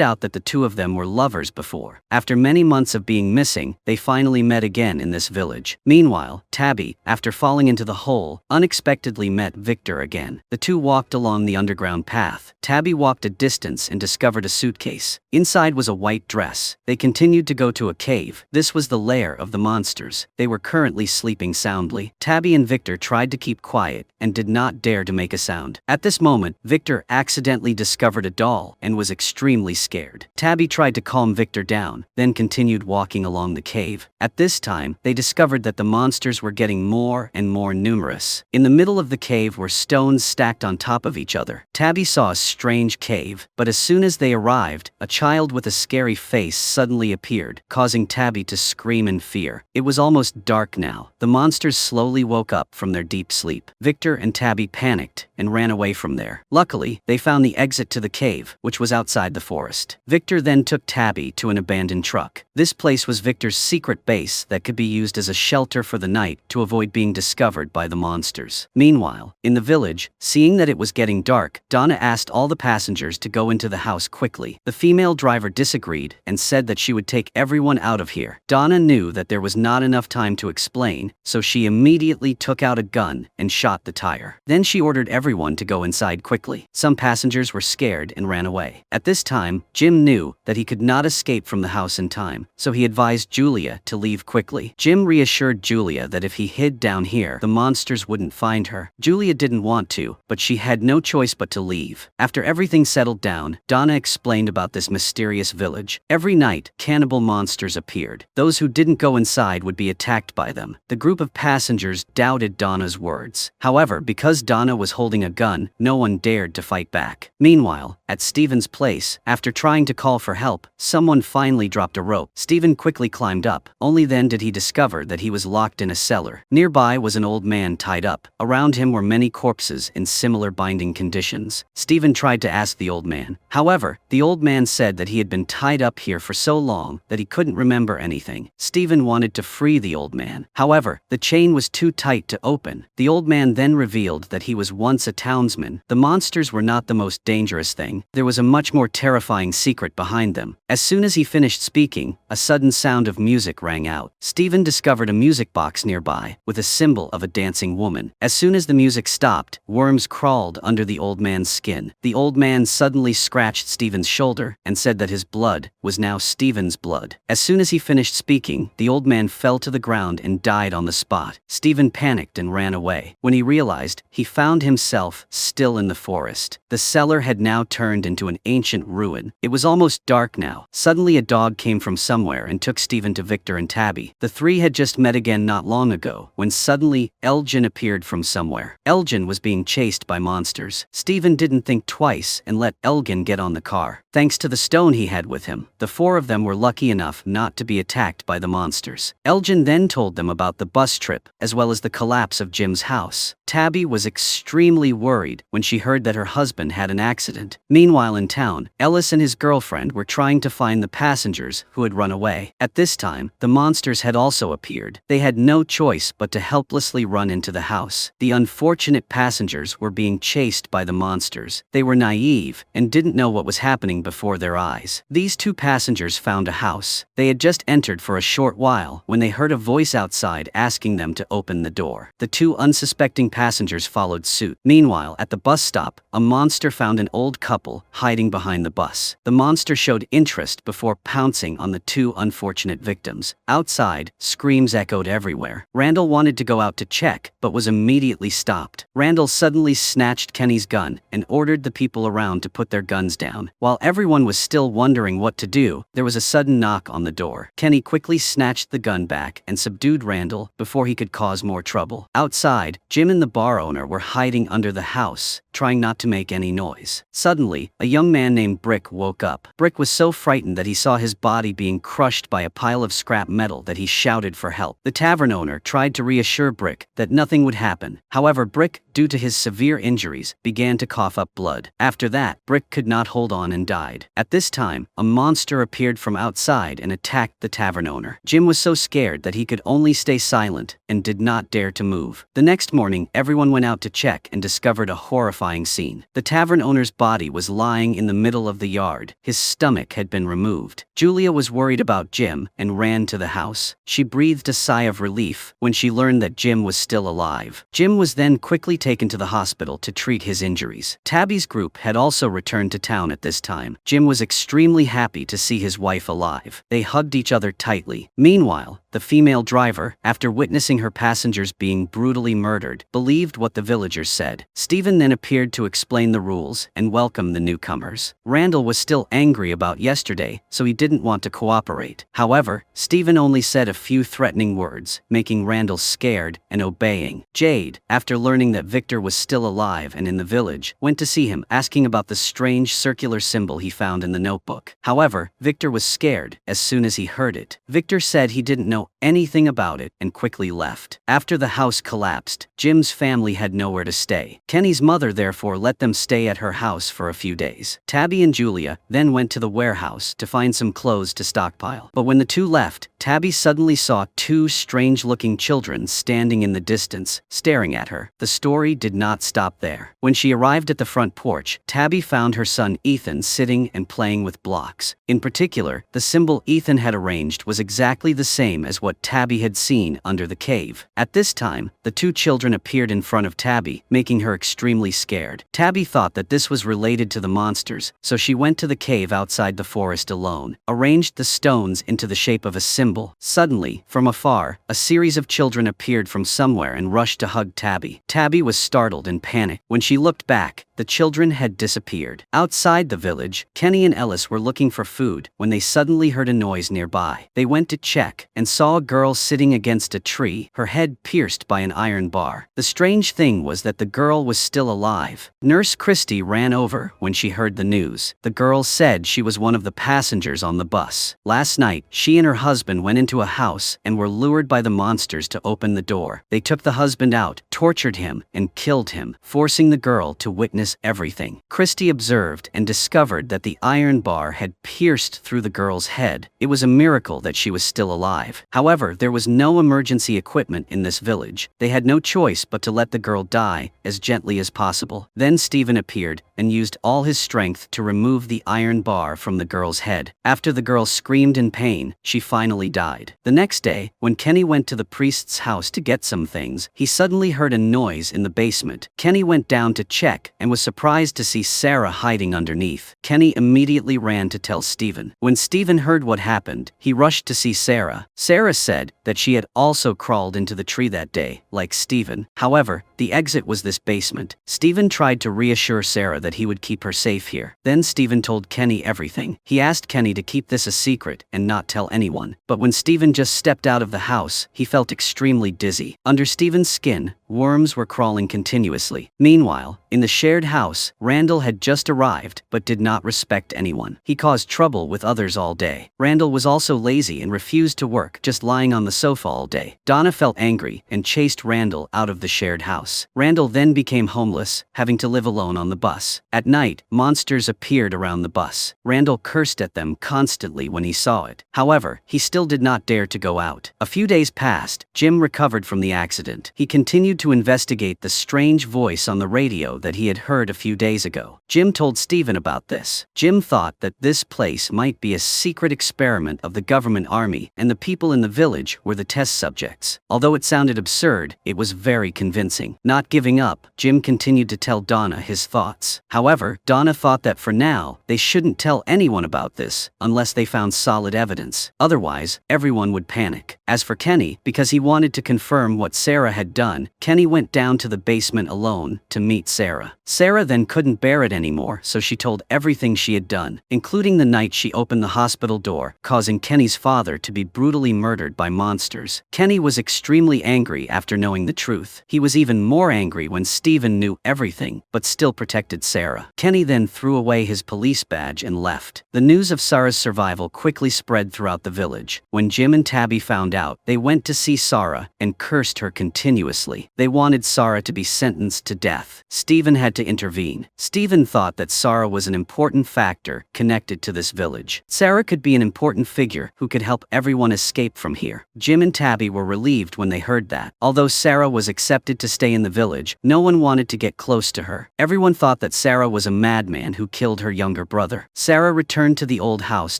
out that the 2 of them were lovers before. After many months of being missing, they finally met again in this village. Meanwhile, Tabby, after falling into the hole, unexpectedly met Victor again. The 2 walked along the underground path. Tabby walked a distance and discovered a suitcase. Inside was a white dress. They continued to go to a cave. This was the lair of the monsters. They were currently sleeping soundly. Tabby and Victor tried to keep quiet and did not dare to make a sound. At this moment, Victor accidentally discovered a doll and was extremely scared. Tabby tried to calm Victor down, then continued walking along the cave. At this time, they discovered that the monsters were getting more and more numerous. In the middle of the cave were stones stacked on top of each other. Tabby saw a strange cave, but as soon as they arrived, a child with a scary face suddenly appeared, causing Tabby to scream in fear. It was almost dark now. The monsters slowly woke up from their deep sleep. Victor and Tabby panicked and ran away from there. Luckily, they found the exit to the cave, which was outside the forest. Victor then took Tabby to an abandoned truck. This place was Victor's secret base that could be used as a shelter for the night to avoid being discovered by the monsters. Meanwhile, in the village, seeing that it was getting dark, Donna asked all the passengers to go into the house quickly. The female driver disagreed and said that she would take everyone out of here. Donna knew that there was not enough time to explain, so she immediately took out a gun and shot the tire. Then she ordered everyone to go inside quickly. Some passengers were scared and ran away. At this time, Jim knew that he could not escape from the house in time, so he advised Julia to leave quickly. Jim reassured Julia that if he hid down here, the monsters wouldn't find her. Julia didn't want to, but she had no choice but to leave. After everything settled down, Donna explained about this mysterious village. Every night, cannibal monsters appeared. Those who didn't go inside would be attacked by them. The group of passengers doubted Donna's words. However, because Donna was holding a gun, no one dared to fight back. Meanwhile, at Stephen's place, after trying to call for help, someone finally dropped a rope. Stephen quickly climbed up. Only then did he discover that he was locked in a cellar. Nearby was an old man tied up. Around him were many corpses in similar binding conditions. Stephen tried to ask the old man. However, the old man said that he had been tied up here for so long that he couldn't remember anything. Stephen wanted to free the old man. However, the chain was too tight to open. The old man then revealed that he was once a townsman. The monsters were not the most dangerous thing. There was a much more terrifying secret behind them. As soon as he finished speaking, a sudden sound of music rang out. Stephen discovered a music box nearby, with a symbol of a dancing woman. As soon as the music stopped, worms crawled under the old man's skin. The old man suddenly scratched Stephen's shoulder and said that his blood was now Stephen's blood. As soon as he finished speaking, the old man fell to the ground and died on the spot. Stephen panicked and ran away. When he realized, he found himself still in the forest. The cellar had now turned into an ancient ruin. It was almost dark now. Suddenly a dog came from somewhere and took Stephen to Victor and Tabby. The 3 had just met again not long ago, when suddenly, Elgin appeared from somewhere. Elgin was being chased by monsters. Stephen didn't think twice and let Elgin get on the car. Thanks to the stone he had with him, the 4 of them were lucky enough not to be attacked by the monsters. Elgin then told them about the bus trip, as well as the collapse of Jim's house. Tabby was extremely worried when she heard that her husband had an accident. Meanwhile in town, Ellis and his girlfriend were trying to find the passengers who had run away. At this time, the monsters had also appeared. They had no choice but to helplessly run into the house. The unfortunate passengers were being chased by the monsters. They were naive and didn't know what was happening before their eyes. These 2 passengers found a house. They had just entered for a short while when they heard a voice outside asking them to open the door. The 2 unsuspecting passengers followed suit. Meanwhile, at the bus stop, a monster monster found an old couple hiding behind the bus. The monster showed interest before pouncing on the two unfortunate victims. Outside, screams echoed everywhere. Randall wanted to go out to check, but was immediately stopped. Randall suddenly snatched Kenny's gun and ordered the people around to put their guns down. While everyone was still wondering what to do, there was a sudden knock on the door. Kenny quickly snatched the gun back and subdued Randall before he could cause more trouble. Outside, Jim and the bar owner were hiding under the house, trying not to make any noise. Suddenly, a young man named Brick woke up. Brick was so frightened that he saw his body being crushed by a pile of scrap metal that he shouted for help. The tavern owner tried to reassure Brick that nothing would happen. However, Brick, due to his severe injuries, began to cough up blood. After that, Brick could not hold on and died. At this time, a monster appeared from outside and attacked the tavern owner. Jim was so scared that he could only stay silent and did not dare to move. The next morning, everyone went out to check and discovered a horrifying scene. The tavern owner's body was lying in the middle of the yard. His stomach had been removed. Julia was worried about Jim and ran to the house. She breathed a sigh of relief when she learned that Jim was still alive. Jim was then quickly taken to the hospital to treat his injuries. Tabby's group had also returned to town at this time. Jim was extremely happy to see his wife alive. They hugged each other tightly. Meanwhile, the female driver, after witnessing her passengers being brutally murdered, believed what the villagers said. Stephen then appeared to explain the rules and welcome the newcomers. Randall was still angry about yesterday, so he didn't want to cooperate. However, Stephen only said a few threatening words, making Randall scared and obeying. Jade, after learning that Victor was still alive and in the village, went to see him, asking about the strange circular symbol he found in the notebook. However, Victor was scared as soon as he heard it. Victor said he didn't know anything about it and quickly left. After the house collapsed, Jim's family had nowhere to stay. Kenny's mother therefore let them stay at her house for a few days. Tabby and Julia then went to the warehouse to find some clothes to stockpile. But when the two left, Tabby suddenly saw two strange-looking children standing in the distance, staring at her. The story did not stop there. When she arrived at the front porch, Tabby found her son Ethan sitting and playing with blocks. In particular, the symbol Ethan had arranged was exactly the same as what Tabby had seen under the cave. At this time, the two children appeared in front of Tabby, making her extremely scared. Tabby thought that this was related to the monsters, so she went to the cave outside the forest alone, arranged the stones into the shape of a symbol. Suddenly, from afar, a series of children appeared from somewhere and rushed to hug Tabby. Tabby was startled and panicked. When she looked back, the children had disappeared. Outside the village, Kenny and Ellis were looking for food when they suddenly heard a noise nearby. They went to check and saw a girl sitting against a tree, her head pierced by an iron bar. The strange thing was that the girl was still alive. Nurse Christy ran over when she heard the news. The girl said she was one of the passengers on the bus. Last night, she and her husband went into a house and were lured by the monsters to open the door. They took the husband out, tortured him, and killed him, forcing the girl to witness everything. Christy observed and discovered that the iron bar had pierced through the girl's head. It was a miracle that she was still alive. However, there was no emergency equipment in this village. They had no choice but to let the girl die as gently as possible. Then Stephen appeared and used all his strength to remove the iron bar from the girl's head. After the girl screamed in pain, she finally died. The next day, when Kenny went to the priest's house to get some things, he suddenly heard a noise in the basement. Kenny went down to check and was surprised to see Sarah hiding underneath. Kenny immediately ran to tell Stephen. When Stephen heard what happened, he rushed to see Sarah. Sarah said that she had also crawled into the tree that day, like Stephen. However, the exit was this basement. Stephen tried to reassure Sarah that he would keep her safe here. Then Stephen told Kenny everything. He asked Kenny to keep this a secret and not tell anyone. But when Stephen just stepped out of the house, he felt extremely dizzy. Under Stephen's skin, worms were crawling continuously. Meanwhile, in the shared house, Randall had just arrived but did not respect anyone. He caused trouble with others all day. Randall was also lazy and refused to work, just lying on the sofa all day. Donna felt angry and chased Randall out of the shared house. Randall then became homeless, having to live alone on the bus. At night, monsters appeared around the bus. Randall cursed at them constantly when he saw it. However, he still did not dare to go out. A few days passed. Jim recovered from the accident. He continued to investigate the strange voice on the radio that he had heard a few days ago. Jim told Stephen about this. Jim thought that this place might be a secret experiment of the government army, and the people in the village were the test subjects. Although it sounded absurd, it was very convincing. Not giving up, Jim continued to tell Donna his thoughts. However, Donna thought that for now, they shouldn't tell anyone about this, unless they found solid evidence. Otherwise, everyone would panic. As for Kenny, because he wanted to confirm what Sarah had done, Kenny went down to the basement alone to meet Sarah. Sarah then couldn't bear it anymore, so she told everything she had done, including the night she opened the hospital door, causing Kenny's father to be brutally murdered by monsters. Kenny was extremely angry after knowing the truth. He was even more angry when Stephen knew everything, but still protected Sarah. Kenny then threw away his police badge and left. The news of Sarah's survival quickly spread throughout the village. When Jim and Tabby found out, they went to see Sarah and cursed her continuously. They wanted Sarah to be sentenced to death. Stephen had to intervene. Stephen thought that Sarah was an important factor connected to this village. Sarah could be an important figure who could help everyone escape from here. Jim and Tabby were relieved when they heard that. Although Sarah was accepted to stay in the village, no one wanted to get close to her. Everyone thought that Sarah was a madman who killed her younger brother. Sarah returned to the old house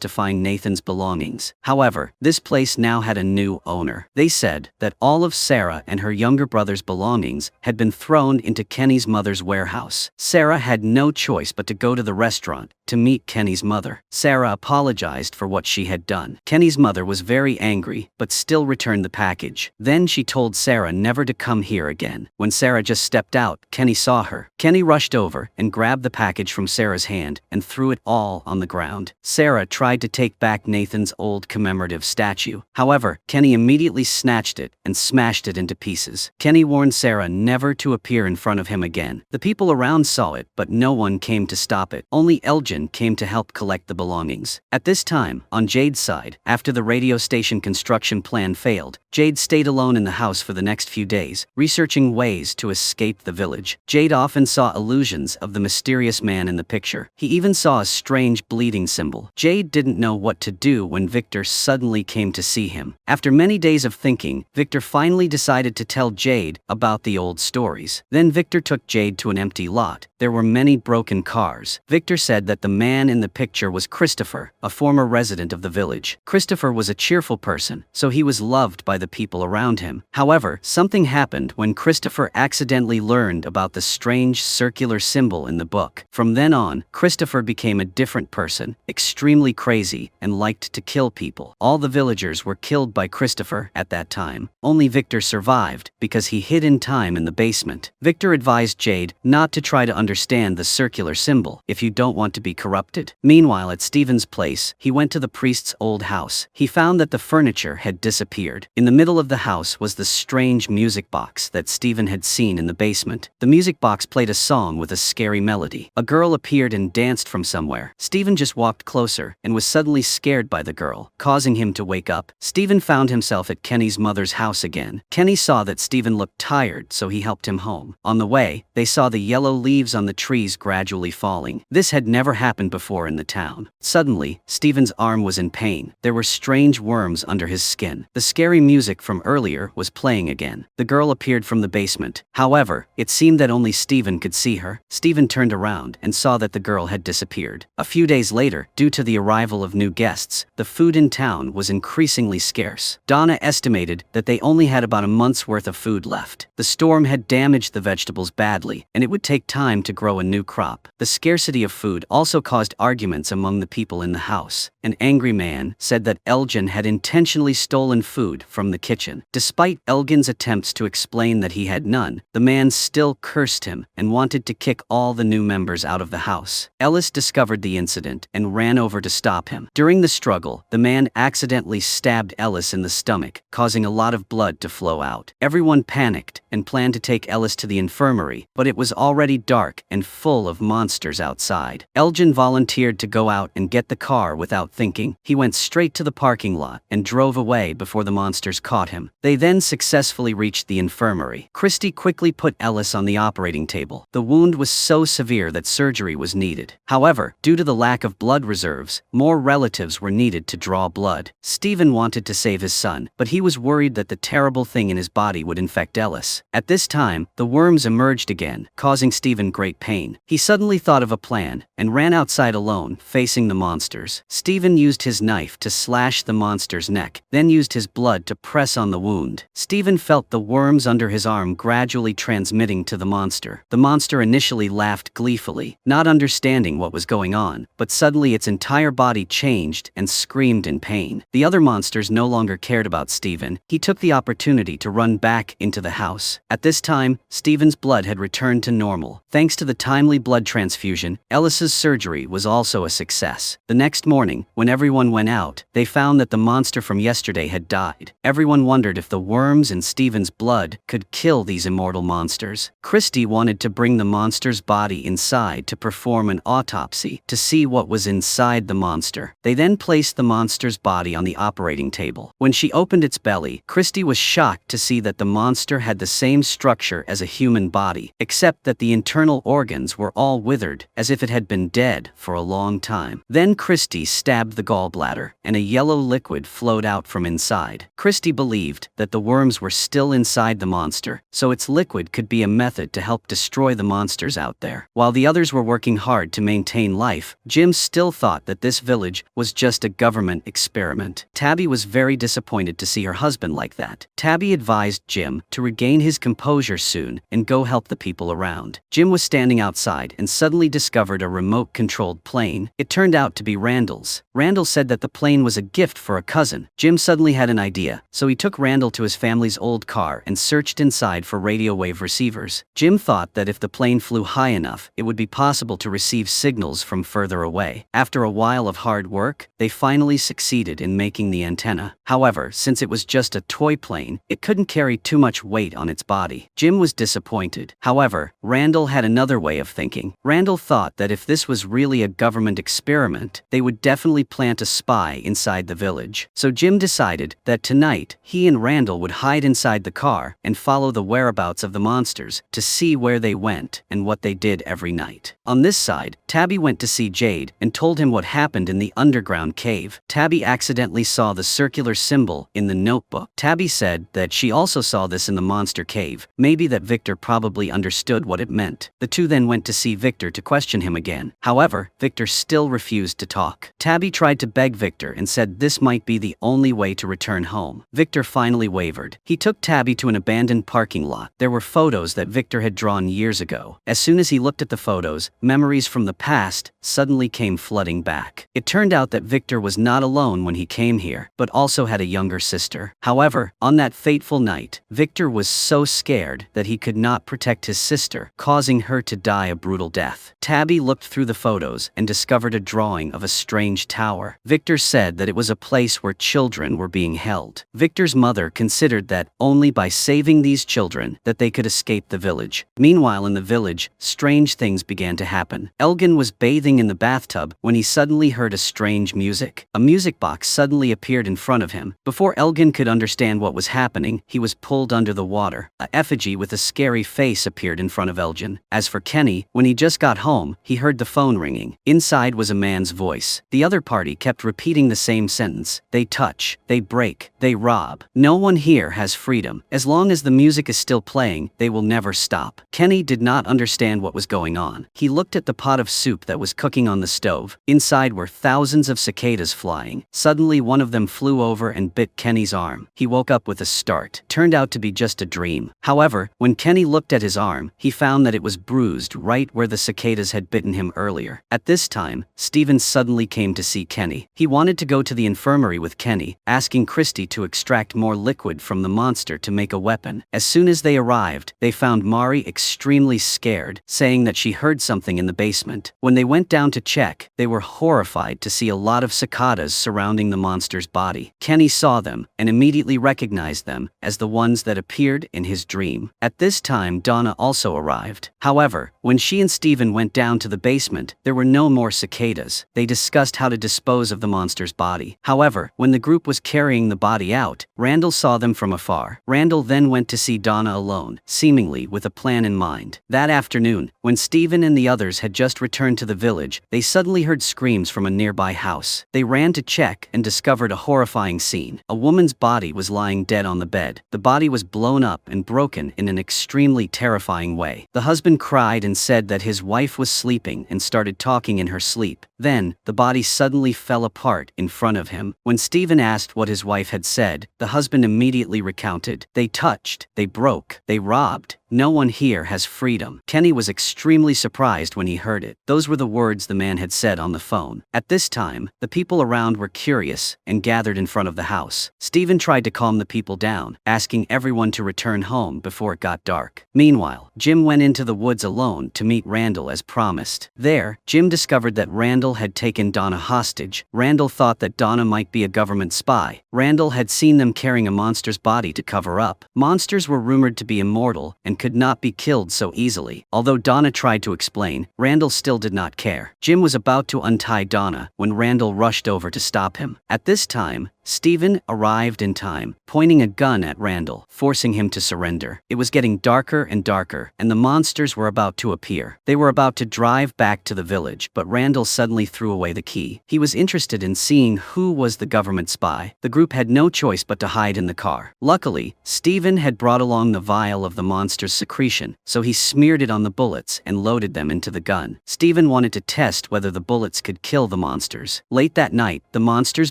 to find Nathan's belongings. However, this place now had a new owner. They said that all of Sarah and her younger brother's belongings had been thrown into Kenny's mother's warehouse. Sarah had no choice but to go to the restaurant to meet Kenny's mother. Sarah apologized for what she had done. Kenny's mother was very angry, but still returned the package. Then she told Sarah never to come here again. When Sarah just stepped out, Kenny saw her. Kenny rushed over and grabbed the package from Sarah's hand and threw it all on the ground. Sarah tried to take back Nathan's old commemorative statue. However, Kenny immediately snatched it and smashed it into pieces. Kenny warned Sarah never to appear in front of him again. The people around saw it, but no one came to stop it. Only Elgin came to help collect the belongings. At this time, on Jade's side, after the radio station construction plan failed, Jade stayed alone in the house for the next few days, researching ways to escape the village. Jade often saw illusions of the mysterious man in the picture. He even saw a strange bleeding symbol. Jade didn't know what to do when Victor suddenly came to see him. After many days of thinking, Victor finally decided to tell Jade about the old stories. Then Victor took Jade to an empty lot. There were many broken cars. Victor said that the man in the picture was Christopher, a former resident of the village. Christopher was a cheerful person, so he was loved by the people around him. However, something happened when Christopher accidentally learned about the strange circular symbol in the book. From then on, Christopher became a different person, extremely crazy, and liked to kill people. All the villagers were killed by Christopher at that time. Only Victor survived because he hid in time in the basement. Victor advised Jade not to try to understand the circular symbol if you don't want to be corrupted. Meanwhile, at Stephen's place, he went to the priest's old house. He found that the furniture had disappeared. In the middle of the house was the strange music box that Stephen had seen in the basement. The music box played a song with a scary melody. A girl appeared and danced from somewhere. Stephen just walked closer and was suddenly scared by the girl, causing him to wake up. Stephen found himself at Kenny's mother's house again. Kenny saw that Stephen looked tired, so he helped him home. On the way, they saw the yellow leaves on the trees gradually falling. This had never happened before in the town. Suddenly, Stephen's arm was in pain. There were strange worms under his skin. The scary music from earlier was playing again. The girl appeared from the basement. However, it seemed that only Stephen could see her. Stephen turned around and saw that the girl had disappeared. A few days later, due to the arrival of new guests, the food in town was increasingly scarce. Donna estimated that they only had about a month's worth of food left. The storm had damaged the vegetables badly, and it would take time to grow a new crop. The scarcity of food also caused arguments among the people in the house. An angry man said that Elgin had intentionally stolen food from the kitchen. Despite Elgin's attempts to explain that he had none, the man still cursed him and wanted to kick all the new members out of the house. Ellis discovered the incident and ran over to stop him. During the struggle, the man accidentally stabbed Ellis in the stomach, causing a lot of blood to flow out. Everyone panicked and planned to take Ellis to the infirmary, but it was already dark and full of monsters outside. Elgin volunteered to go out and get the car without thinking. He went straight to the parking lot and drove away before the monsters monsters caught him. They then successfully reached the infirmary. Christy quickly put Ellis on the operating table. The wound was so severe that surgery was needed. However, due to the lack of blood reserves, more relatives were needed to draw blood. Stephen wanted to save his son, but he was worried that the terrible thing in his body would infect Ellis. At this time, the worms emerged again, causing Stephen great pain. He suddenly thought of a plan and ran outside alone, facing the monsters. Stephen used his knife to slash the monster's neck, then used his blood to press on the wound. Stephen felt the worms under his arm gradually transmitting to the monster. The monster initially laughed gleefully, not understanding what was going on, but suddenly its entire body changed and screamed in pain. The other monsters no longer cared about Stephen. He took the opportunity to run back into the house. At this time, Stephen's blood had returned to normal. Thanks to the timely blood transfusion, Ellis's surgery was also a success. The next morning, when everyone went out, they found that the monster from yesterday had died. Everyone wondered if the worms in Stephen's blood could kill these immortal monsters. Christy wanted to bring the monster's body inside to perform an autopsy to see what was inside the monster. They then placed the monster's body on the operating table. When she opened its belly, Christy was shocked to see that the monster had the same structure as a human body, except that the internal organs were all withered, as if it had been dead for a long time. Then Christy stabbed the gallbladder, and a yellow liquid flowed out from inside. Christy believed that the worms were still inside the monster, so its liquid could be a method to help destroy the monsters out there. While the others were working hard to maintain life, Jim still thought that this village was just a government experiment. Tabby was very disappointed to see her husband like that. Tabby advised Jim to regain his composure soon and go help the people around. Jim was standing outside and suddenly discovered a remote-controlled plane. It turned out to be Randall's. Randall said that the plane was a gift for a cousin. Jim suddenly had an idea, so he took Randall to his family's old car and searched inside for radio wave receivers. Jim thought that if the plane flew high enough, it would be possible to receive signals from further away. After a while of hard work, they finally succeeded in making the antenna. However, since it was just a toy plane, it couldn't carry too much weight on its body. Jim was disappointed. However, Randall had another way of thinking. Randall thought that if this was really a government experiment, they would definitely plant a spy inside the village. So Jim decided that tonight, he and Randall would hide inside the car and follow the whereabouts of the monsters to see where they went and what they did every night. On this side, Tabby went to see Jade and told him what happened in the underground cave. Tabby accidentally saw the circular symbol in the notebook. Tabby said that she also saw this in the monster cave, maybe that Victor probably understood what it meant. The two then went to see Victor to question him again. However, Victor still refused to talk. Tabby tried to beg Victor and said this might be the only way to return home. Victor finally wavered. He took Tabby to an abandoned parking lot. There were photos that Victor had drawn years ago. As soon as he looked at the photos, memories from the past suddenly came flooding back. It turned out that Victor was not alone when he came here, but also had a younger sister. However, on that fateful night, Victor was so scared that he could not protect his sister, causing her to die a brutal death. Tabby looked through the photos and discovered a drawing of a strange tower. Victor said that it was a place where children were being held. Victor's mother considered that only by saving these children that they could escape the village. Meanwhile, in the village, strange things began to happen. Elgin was bathing in the bathtub when he suddenly heard a strange music. A music box suddenly appeared in front of him. Before Elgin could understand what was happening, he was pulled under the water. A effigy with a scary face appeared in front of Elgin. As for Kenny, when he just got home, he heard the phone ringing. Inside was a man's voice. The other party kept repeating the same sentence. They touch, they break, they rob. No one here has freedom. As long as the music is still playing, they will never stop. Kenny did not understand what was going on. He looked at the pot of soup that was cooking on the stove. Inside were thousands of cicadas flying. Suddenly one of them flew over and bit Kenny's arm. He woke up with a start. Turned out to be just a dream. However, when Kenny looked at his arm, he found that it was bruised right where the cicadas had bitten him earlier. At this time, Stephen suddenly came to see Kenny. He wanted to go to the infirmary with Kenny, asking Christy to extract more liquid from the monster to make a weapon. As soon as they arrived, they found Mari extremely scared, saying that she heard something in the basement. When they went down to check, they were horrified to see a lot of cicadas surrounding the monster's body. Kenny saw them and immediately recognized them as the ones that appeared in his dream. At this time, Donna also arrived. However, when she and Stephen went down to the basement, there were no more cicadas. They discussed how to dispose of the monster's body. However, when the group was carrying the body out, out, Randall saw them from afar. Randall then went to see Donna alone, seemingly with a plan in mind. That afternoon, when Stephen and the others had just returned to the village, they suddenly heard screams from a nearby house. They ran to check and discovered a horrifying scene. A woman's body was lying dead on the bed. The body was blown up and broken in an extremely terrifying way. The husband cried and said that his wife was sleeping and started talking in her sleep. Then, the body suddenly fell apart in front of him. When Stephen asked what his wife had said, the husband immediately recounted. They touched, they broke, they robbed. No one here has freedom. Kenny was extremely surprised when he heard it. Those were the words the man had said on the phone. At this time, the people around were curious and gathered in front of the house. Stephen tried to calm the people down, asking everyone to return home before it got dark. Meanwhile, Jim went into the woods alone to meet Randall as promised. There, Jim discovered that Randall had taken Donna hostage. Randall thought that Donna might be a government spy. Randall had seen them carrying a monster's body to cover up. Monsters were rumored to be immortal and could not be killed so easily. Although Donna tried to explain, Randall still did not care. Jim was about to untie Donna when Randall rushed over to stop him. At this time, Stephen arrived in time, pointing a gun at Randall, forcing him to surrender. It was getting darker and darker, and the monsters were about to appear. They were about to drive back to the village, but Randall suddenly threw away the key. He was interested in seeing who was the government spy. The group had no choice but to hide in the car. Luckily, Stephen had brought along the vial of the monster's secretion, so he smeared it on the bullets and loaded them into the gun. Stephen wanted to test whether the bullets could kill the monsters. Late that night, the monsters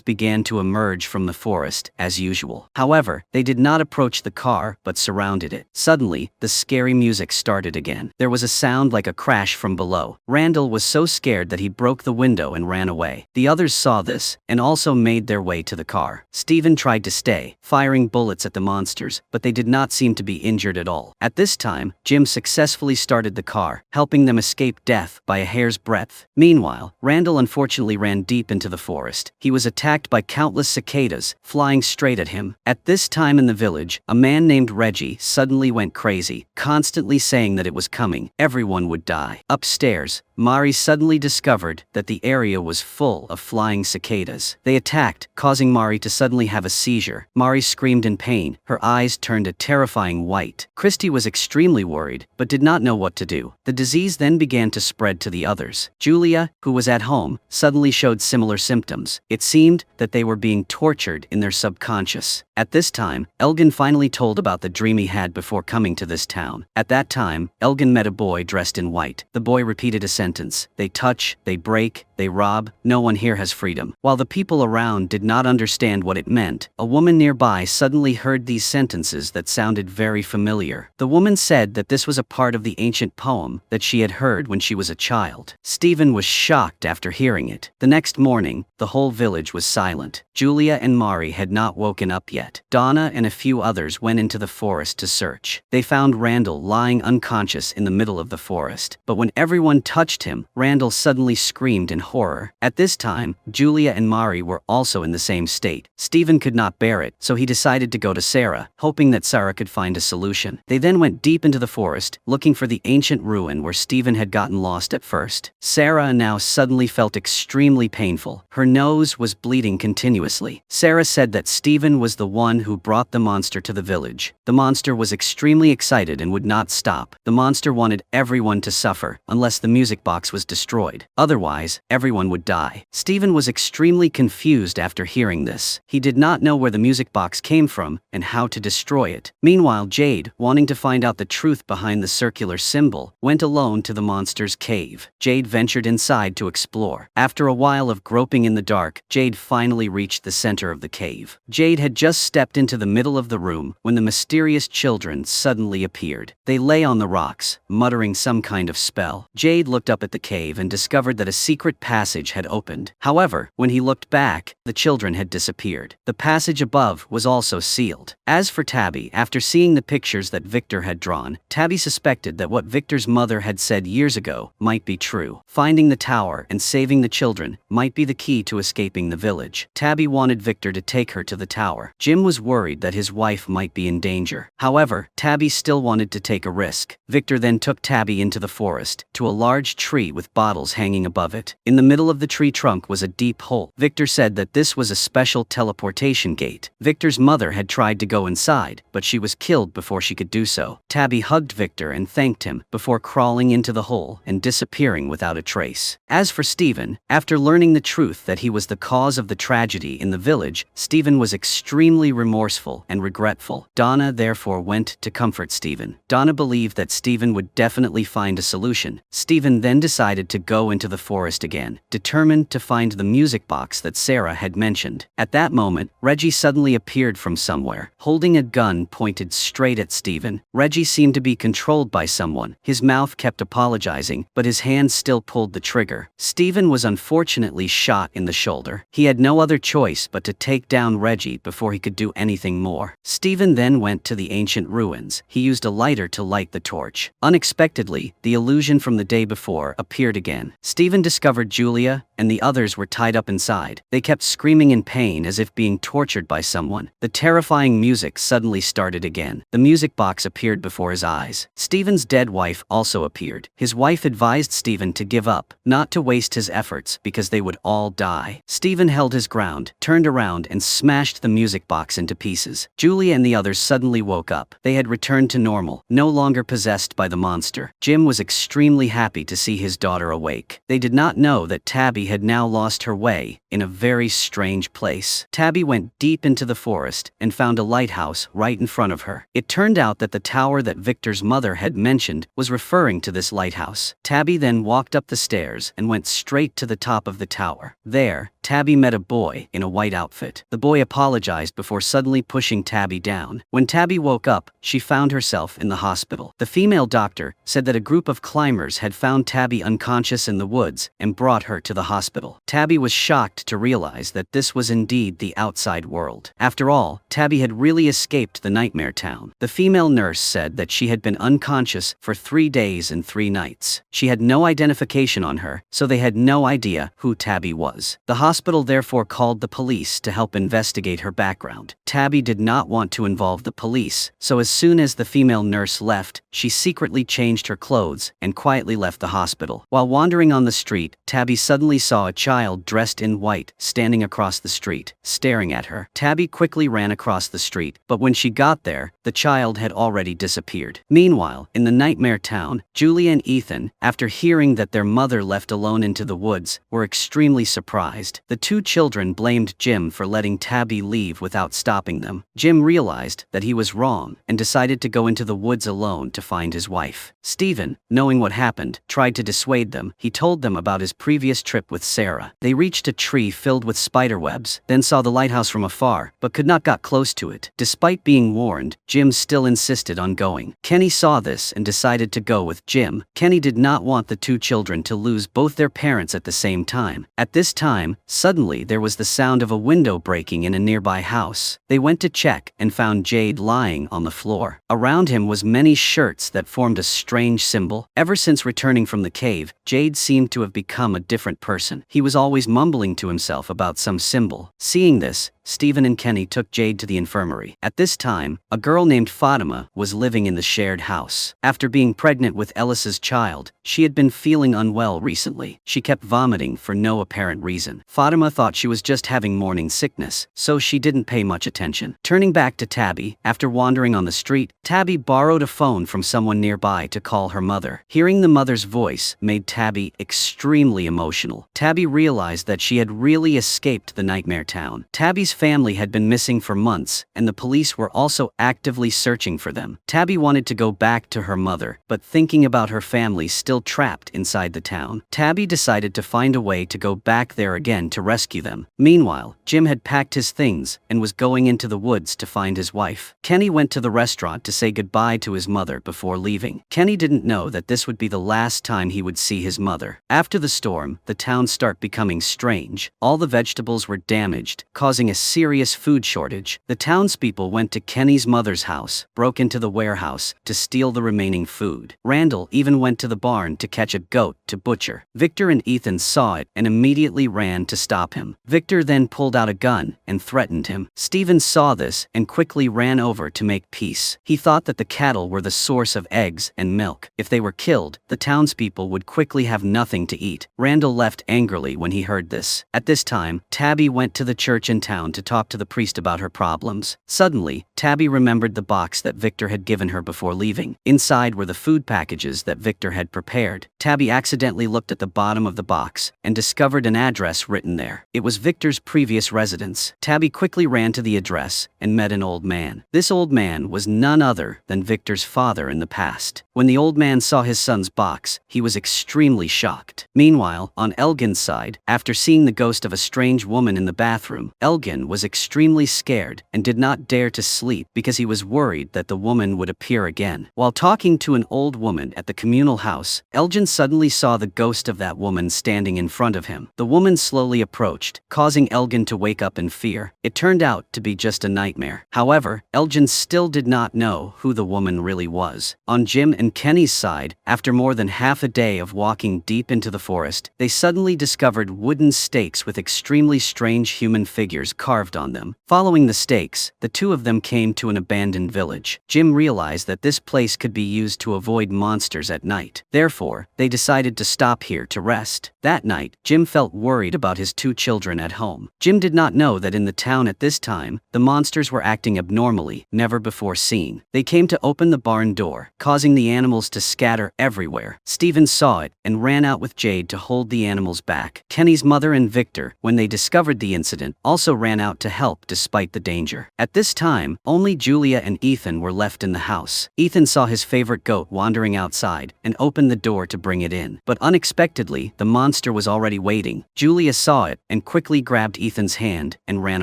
began to emerge from the forest, as usual. However, they did not approach the car, but surrounded it. Suddenly, the scary music started again. There was a sound like a crash from below. Randall was so scared that he broke the window and ran away. The others saw this, and also made their way to the car. Stephen tried to stay, firing bullets at the monsters, but they did not seem to be injured at all. At this time, Jim successfully started the car, helping them escape death by a hair's breadth. Meanwhile, Randall unfortunately ran deep into the forest. He was attacked by countless cicadas, flying straight at him. At this time in the village, a man named Reggie suddenly went crazy, constantly saying that it was coming. Everyone would die. Upstairs, Mari suddenly discovered that the area was full of flying cicadas. They attacked, causing Mari to suddenly have a seizure. Mari screamed in pain. Her eyes turned a terrifying white. Christy was extremely worried, but did not know what to do. The disease then began to spread to the others. Julia, who was at home, suddenly showed similar symptoms. It seemed that they were being tortured in their subconscious. At this time, Elgin finally told about the dream he had before coming to this town. At that time, Elgin met a boy dressed in white. The boy repeated a sentence. They touch, they break, they rob, no one here has freedom. While the people around did not understand what it meant, a woman nearby suddenly heard these sentences that sounded very familiar. The woman said that this was a part of the ancient poem that she had heard when she was a child. Stephen was shocked after hearing it. The next morning, the whole village was silent. Julia and Mari had not woken up yet. Donna and a few others went into the forest to search. They found Randall lying unconscious in the middle of the forest. But when everyone touched him, Randall suddenly screamed in horror. At this time, Julia and Mari were also in the same state. Stephen could not bear it, so he decided to go to Sarah, hoping that Sarah could find a solution. They then went deep into the forest, looking for the ancient ruin where Stephen had gotten lost at first. Sarah now suddenly felt extremely painful. Her nose was bleeding continuously. Sarah said that Stephen was the one who brought the monster to the village. The monster was extremely excited and would not stop. The monster wanted everyone to suffer, unless the music box was destroyed. Otherwise, everyone would die. Stephen was extremely confused after hearing this. He did not know where the music box came from and how to destroy it. Meanwhile, Jade, wanting to find out the truth behind the circular symbol, went alone to the monster's cave. Jade ventured inside to explore. After a while of groping in the dark, Jade finally reached the center of the cave. Jade had just stepped into the middle of the room when the mysterious children suddenly appeared. They lay on the rocks, muttering some kind of spell. Jade looked up at the cave and discovered that a secret passage had opened. However, when he looked back, the children had disappeared. The passage above was also sealed. As for Tabby, after seeing the pictures that Victor had drawn, Tabby suspected that what Victor's mother had said years ago might be true. Finding the tower and saving the children might be the key to escaping the village. Tabby wanted wanted Victor to take her to the tower. Jim was worried that his wife might be in danger. However, Tabby still wanted to take a risk. Victor then took Tabby into the forest, to a large tree with bottles hanging above it. In the middle of the tree trunk was a deep hole. Victor said that this was a special teleportation gate. Victor's mother had tried to go inside, but she was killed before she could do so. Tabby hugged Victor and thanked him, before crawling into the hole and disappearing without a trace. As for Stephen, after learning the truth that he was the cause of the tragedy in the village, Stephen was extremely remorseful and regretful. Donna therefore went to comfort Stephen. Donna believed that Stephen would definitely find a solution. Stephen then decided to go into the forest again, determined to find the music box that Sarah had mentioned. At that moment, Reggie suddenly appeared from somewhere, holding a gun pointed straight at Stephen. Reggie seemed to be controlled by someone. His mouth kept apologizing, but his hand still pulled the trigger. Stephen was unfortunately shot in the shoulder. He had no other choice but to take down Reggie before he could do anything more. Stephen then went to the ancient ruins. He used a lighter to light the torch. Unexpectedly, the illusion from the day before appeared again. Stephen discovered Julia and the others were tied up inside. They kept screaming in pain as if being tortured by someone. The terrifying music suddenly started again. The music box appeared before his eyes. Stephen's dead wife also appeared. His wife advised Stephen to give up, not to waste his efforts because they would all die. Stephen held his ground, turned around and smashed the music box into pieces. Julia and the others suddenly woke up. They had returned to normal, no longer possessed by the monster. Jim was extremely happy to see his daughter awake. They did not know that Tabby had now lost her way in a very strange place. Tabby went deep into the forest and found a lighthouse right in front of her. It turned out that the tower that Victor's mother had mentioned was referring to this lighthouse. Tabby then walked up the stairs and went straight to the top of the tower. There, Tabby met a boy in a white outfit. The boy apologized before suddenly pushing Tabby down. When Tabby woke up, she found herself in the hospital. The female doctor said that a group of climbers had found Tabby unconscious in the woods and brought her to the hospital. Tabby was shocked to realize that this was indeed the outside world. After all, Tabby had really escaped the nightmare town. The female nurse said that she had been unconscious for 3 days and 3 nights. She had no identification on her, so they had no idea who Tabby was. The hospital therefore called the police to help investigate her background. Tabby did not want to involve the police, so as soon as the female nurse left, she secretly changed her clothes and quietly left the hospital. While wandering on the street, Tabby suddenly saw a child dressed in white standing across the street, staring at her. Tabby quickly ran across the street, but when she got there, the child had already disappeared. Meanwhile, in the nightmare town, Julia and Ethan, after hearing that their mother left alone into the woods, were extremely surprised. The 2 children blamed Jim for letting Tabby leave without stopping them. Jim realized that he was wrong and decided to go into the woods alone to find his wife. Stephen, knowing what happened, tried to dissuade them. He told them about his previous trip with Sarah. They reached a tree filled with spiderwebs, then saw the lighthouse from afar, but could not get close to it. Despite being warned, Jim still insisted on going. Kenny saw this and decided to go with Jim. Kenny did not want the 2 children to lose both their parents at the same time. At this time, suddenly there was the sound of a window breaking in a nearby house. They went to check and found Jade lying on the floor. Around him was many shirts that formed a strange symbol. Ever since returning from the cave, Jade seemed to have become a different person. He was always mumbling to himself about some symbol. Seeing this, Stephen and Kenny took Jade to the infirmary. At this time, a girl named Fatima was living in the shared house. After being pregnant with Ellis's child, she had been feeling unwell recently. She kept vomiting for no apparent reason. Fatima thought she was just having morning sickness, so she didn't pay much attention. Turning back to Tabby, after wandering on the street, Tabby borrowed a phone from someone nearby to call her mother. Hearing the mother's voice made Tabby extremely emotional. Tabby realized that she had really escaped the nightmare town. Tabby's family had been missing for months, and the police were also actively searching for them. Tabby wanted to go back to her mother, but thinking about her family still trapped inside the town, Tabby decided to find a way to go back there again to rescue them. Meanwhile, Jim had packed his things and was going into the woods to find his wife. Kenny went to the restaurant to say goodbye to his mother before leaving. Kenny didn't know that this would be the last time he would see his mother. After the storm, the town started becoming strange. All the vegetables were damaged, causing a serious food shortage. The townspeople went to Kenny's mother's house, broke into the warehouse to steal the remaining food. Randall even went to the barn to catch a goat to butcher. Victor and Ethan saw it and immediately ran to stop him. Victor then pulled out a gun and threatened him. Stephen saw this and quickly ran over to make peace. He thought that the cattle were the source of eggs and milk. If they were killed, the townspeople would quickly have nothing to eat. Randall left angrily when he heard this. At this time, Tabby went to the church in town to talk to the priest about her problems. Suddenly, Tabby remembered the box that Victor had given her before leaving. Inside were the food packages that Victor had prepared. Tabby accidentally looked at the bottom of the box and discovered an address written there. It was Victor's previous residence. Tabby quickly ran to the address and met an old man. This old man was none other than Victor's father in the past. When the old man saw his son's box, he was extremely shocked. Meanwhile, on Elgin's side, after seeing the ghost of a strange woman in the bathroom, Elgin was extremely scared and did not dare to sleep because he was worried that the woman would appear again. While talking to an old woman at the communal house, Elgin suddenly saw the ghost of that woman standing in front of him. The woman slowly approached, causing Elgin to wake up in fear. It turned out to be just a nightmare. However, Elgin still did not know who the woman really was. On Jim and Kenny's side, after more than half a day of walking deep into the forest, they suddenly discovered wooden stakes with extremely strange human figures carved on them. Following the stakes, the two of them came to an abandoned village. Jim realized that this place could be used to avoid monsters at night. Therefore, they decided to stop here to rest. That night, Jim felt worried about his two children at home. Jim did not know that in the town at this time, the monsters were acting abnormally, never before seen. They came to open the barn door, causing the animals to scatter everywhere. Stephen saw it and ran out with Jade to hold the animals back. Kenny's mother and Victor, when they discovered the incident, also ran out to help despite the danger. At this time, only Julia and Ethan were left in the house. Ethan saw his favorite goat wandering outside and opened the door to bring it in. But unexpectedly, the monster was already waiting. Julia saw it and quickly grabbed Ethan's hand and ran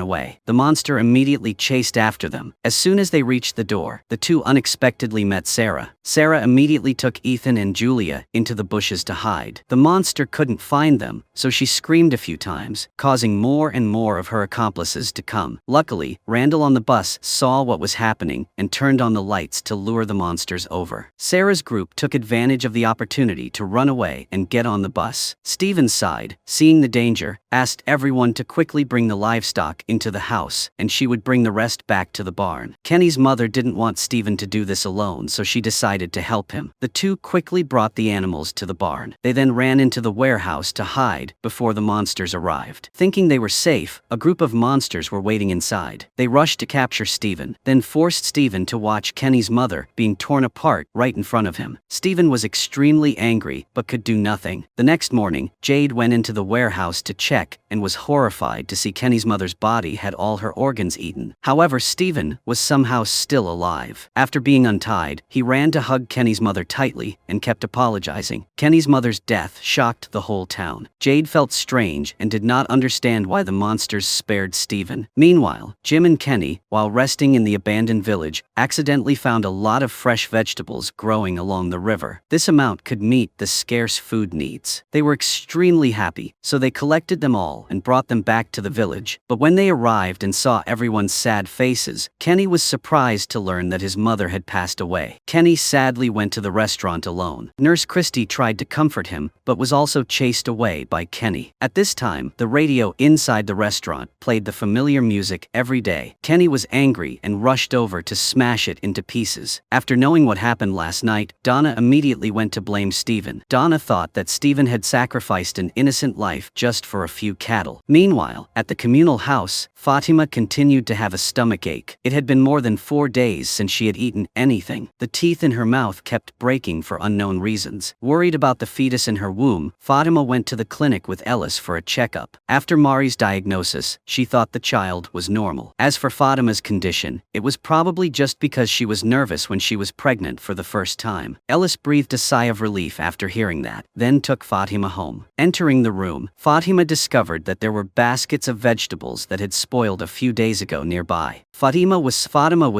away. The monster immediately chased after them. As soon as they reached the door, the two unexpectedly met Sarah. Sarah immediately took Ethan and Julia into the bushes to hide. The monster couldn't find them, so she screamed a few times, causing more and more of her accomplices to come. Luckily, Randall on the bus saw what was happening and turned on the lights to lure the monsters over. Sarah's group took advantage of the opportunity to run away and get on the bus. Stephen's side, seeing the danger, asked everyone to quickly bring the livestock into the house, and she would bring the rest back to the barn. Kenny's mother didn't want Stephen to do this alone, so she decided to help him. The two quickly brought the animals to the barn. They then ran into the warehouse to hide before the monsters arrived. Thinking they were safe, a group of monsters were waiting inside. They rushed to capture Stephen, then forced Stephen to watch Kenny's mother being torn apart right in front of him. Stephen was extremely angry but could do nothing. The next morning, Jade went into the warehouse to check and was horrified to see Kenny's mother's body had all her organs eaten. However, Stephen was somehow still alive. After being untied, he ran to hug Kenny's mother tightly and kept apologizing. Kenny's mother's death shocked the whole town. Jade felt strange and did not understand why the monsters spared Stephen. Meanwhile, Jim and Kenny, while resting in the abandoned village, accidentally found a lot of fresh vegetables growing along the river. This amount could meet the scarce food needs. They were extremely happy, so they collected them all and brought them back to the village. But when they arrived and saw everyone's sad faces, Kenny was surprised to learn that his mother had passed away. Kenny sadly went to the restaurant alone. Nurse Christie tried to comfort him, but was also chased away by Kenny. At this time, the radio inside the restaurant played the familiar music every day. Kenny was angry and rushed over to smash it into pieces. After knowing what happened last night, Donna immediately went to blame Stephen. Donna thought that Stephen had sacrificed an innocent life just for a few cattle. Meanwhile, at the communal house, Fatima continued to have a stomach ache. It had been more than 4 days since she had eaten anything. The teeth in her mouth kept breaking for unknown reasons. Worried about the fetus in her womb, Fatima went to the clinic with Ellis for a checkup. After Mari's diagnosis, she thought the child was normal. As for Fatima's condition, it was probably just because she was nervous when she was pregnant for the first time. Ellis breathed a sigh of relief after hearing that, then took Fatima home. Entering the room, Fatima discovered that there were baskets of vegetables that had spoiled a few days ago nearby. Fatima was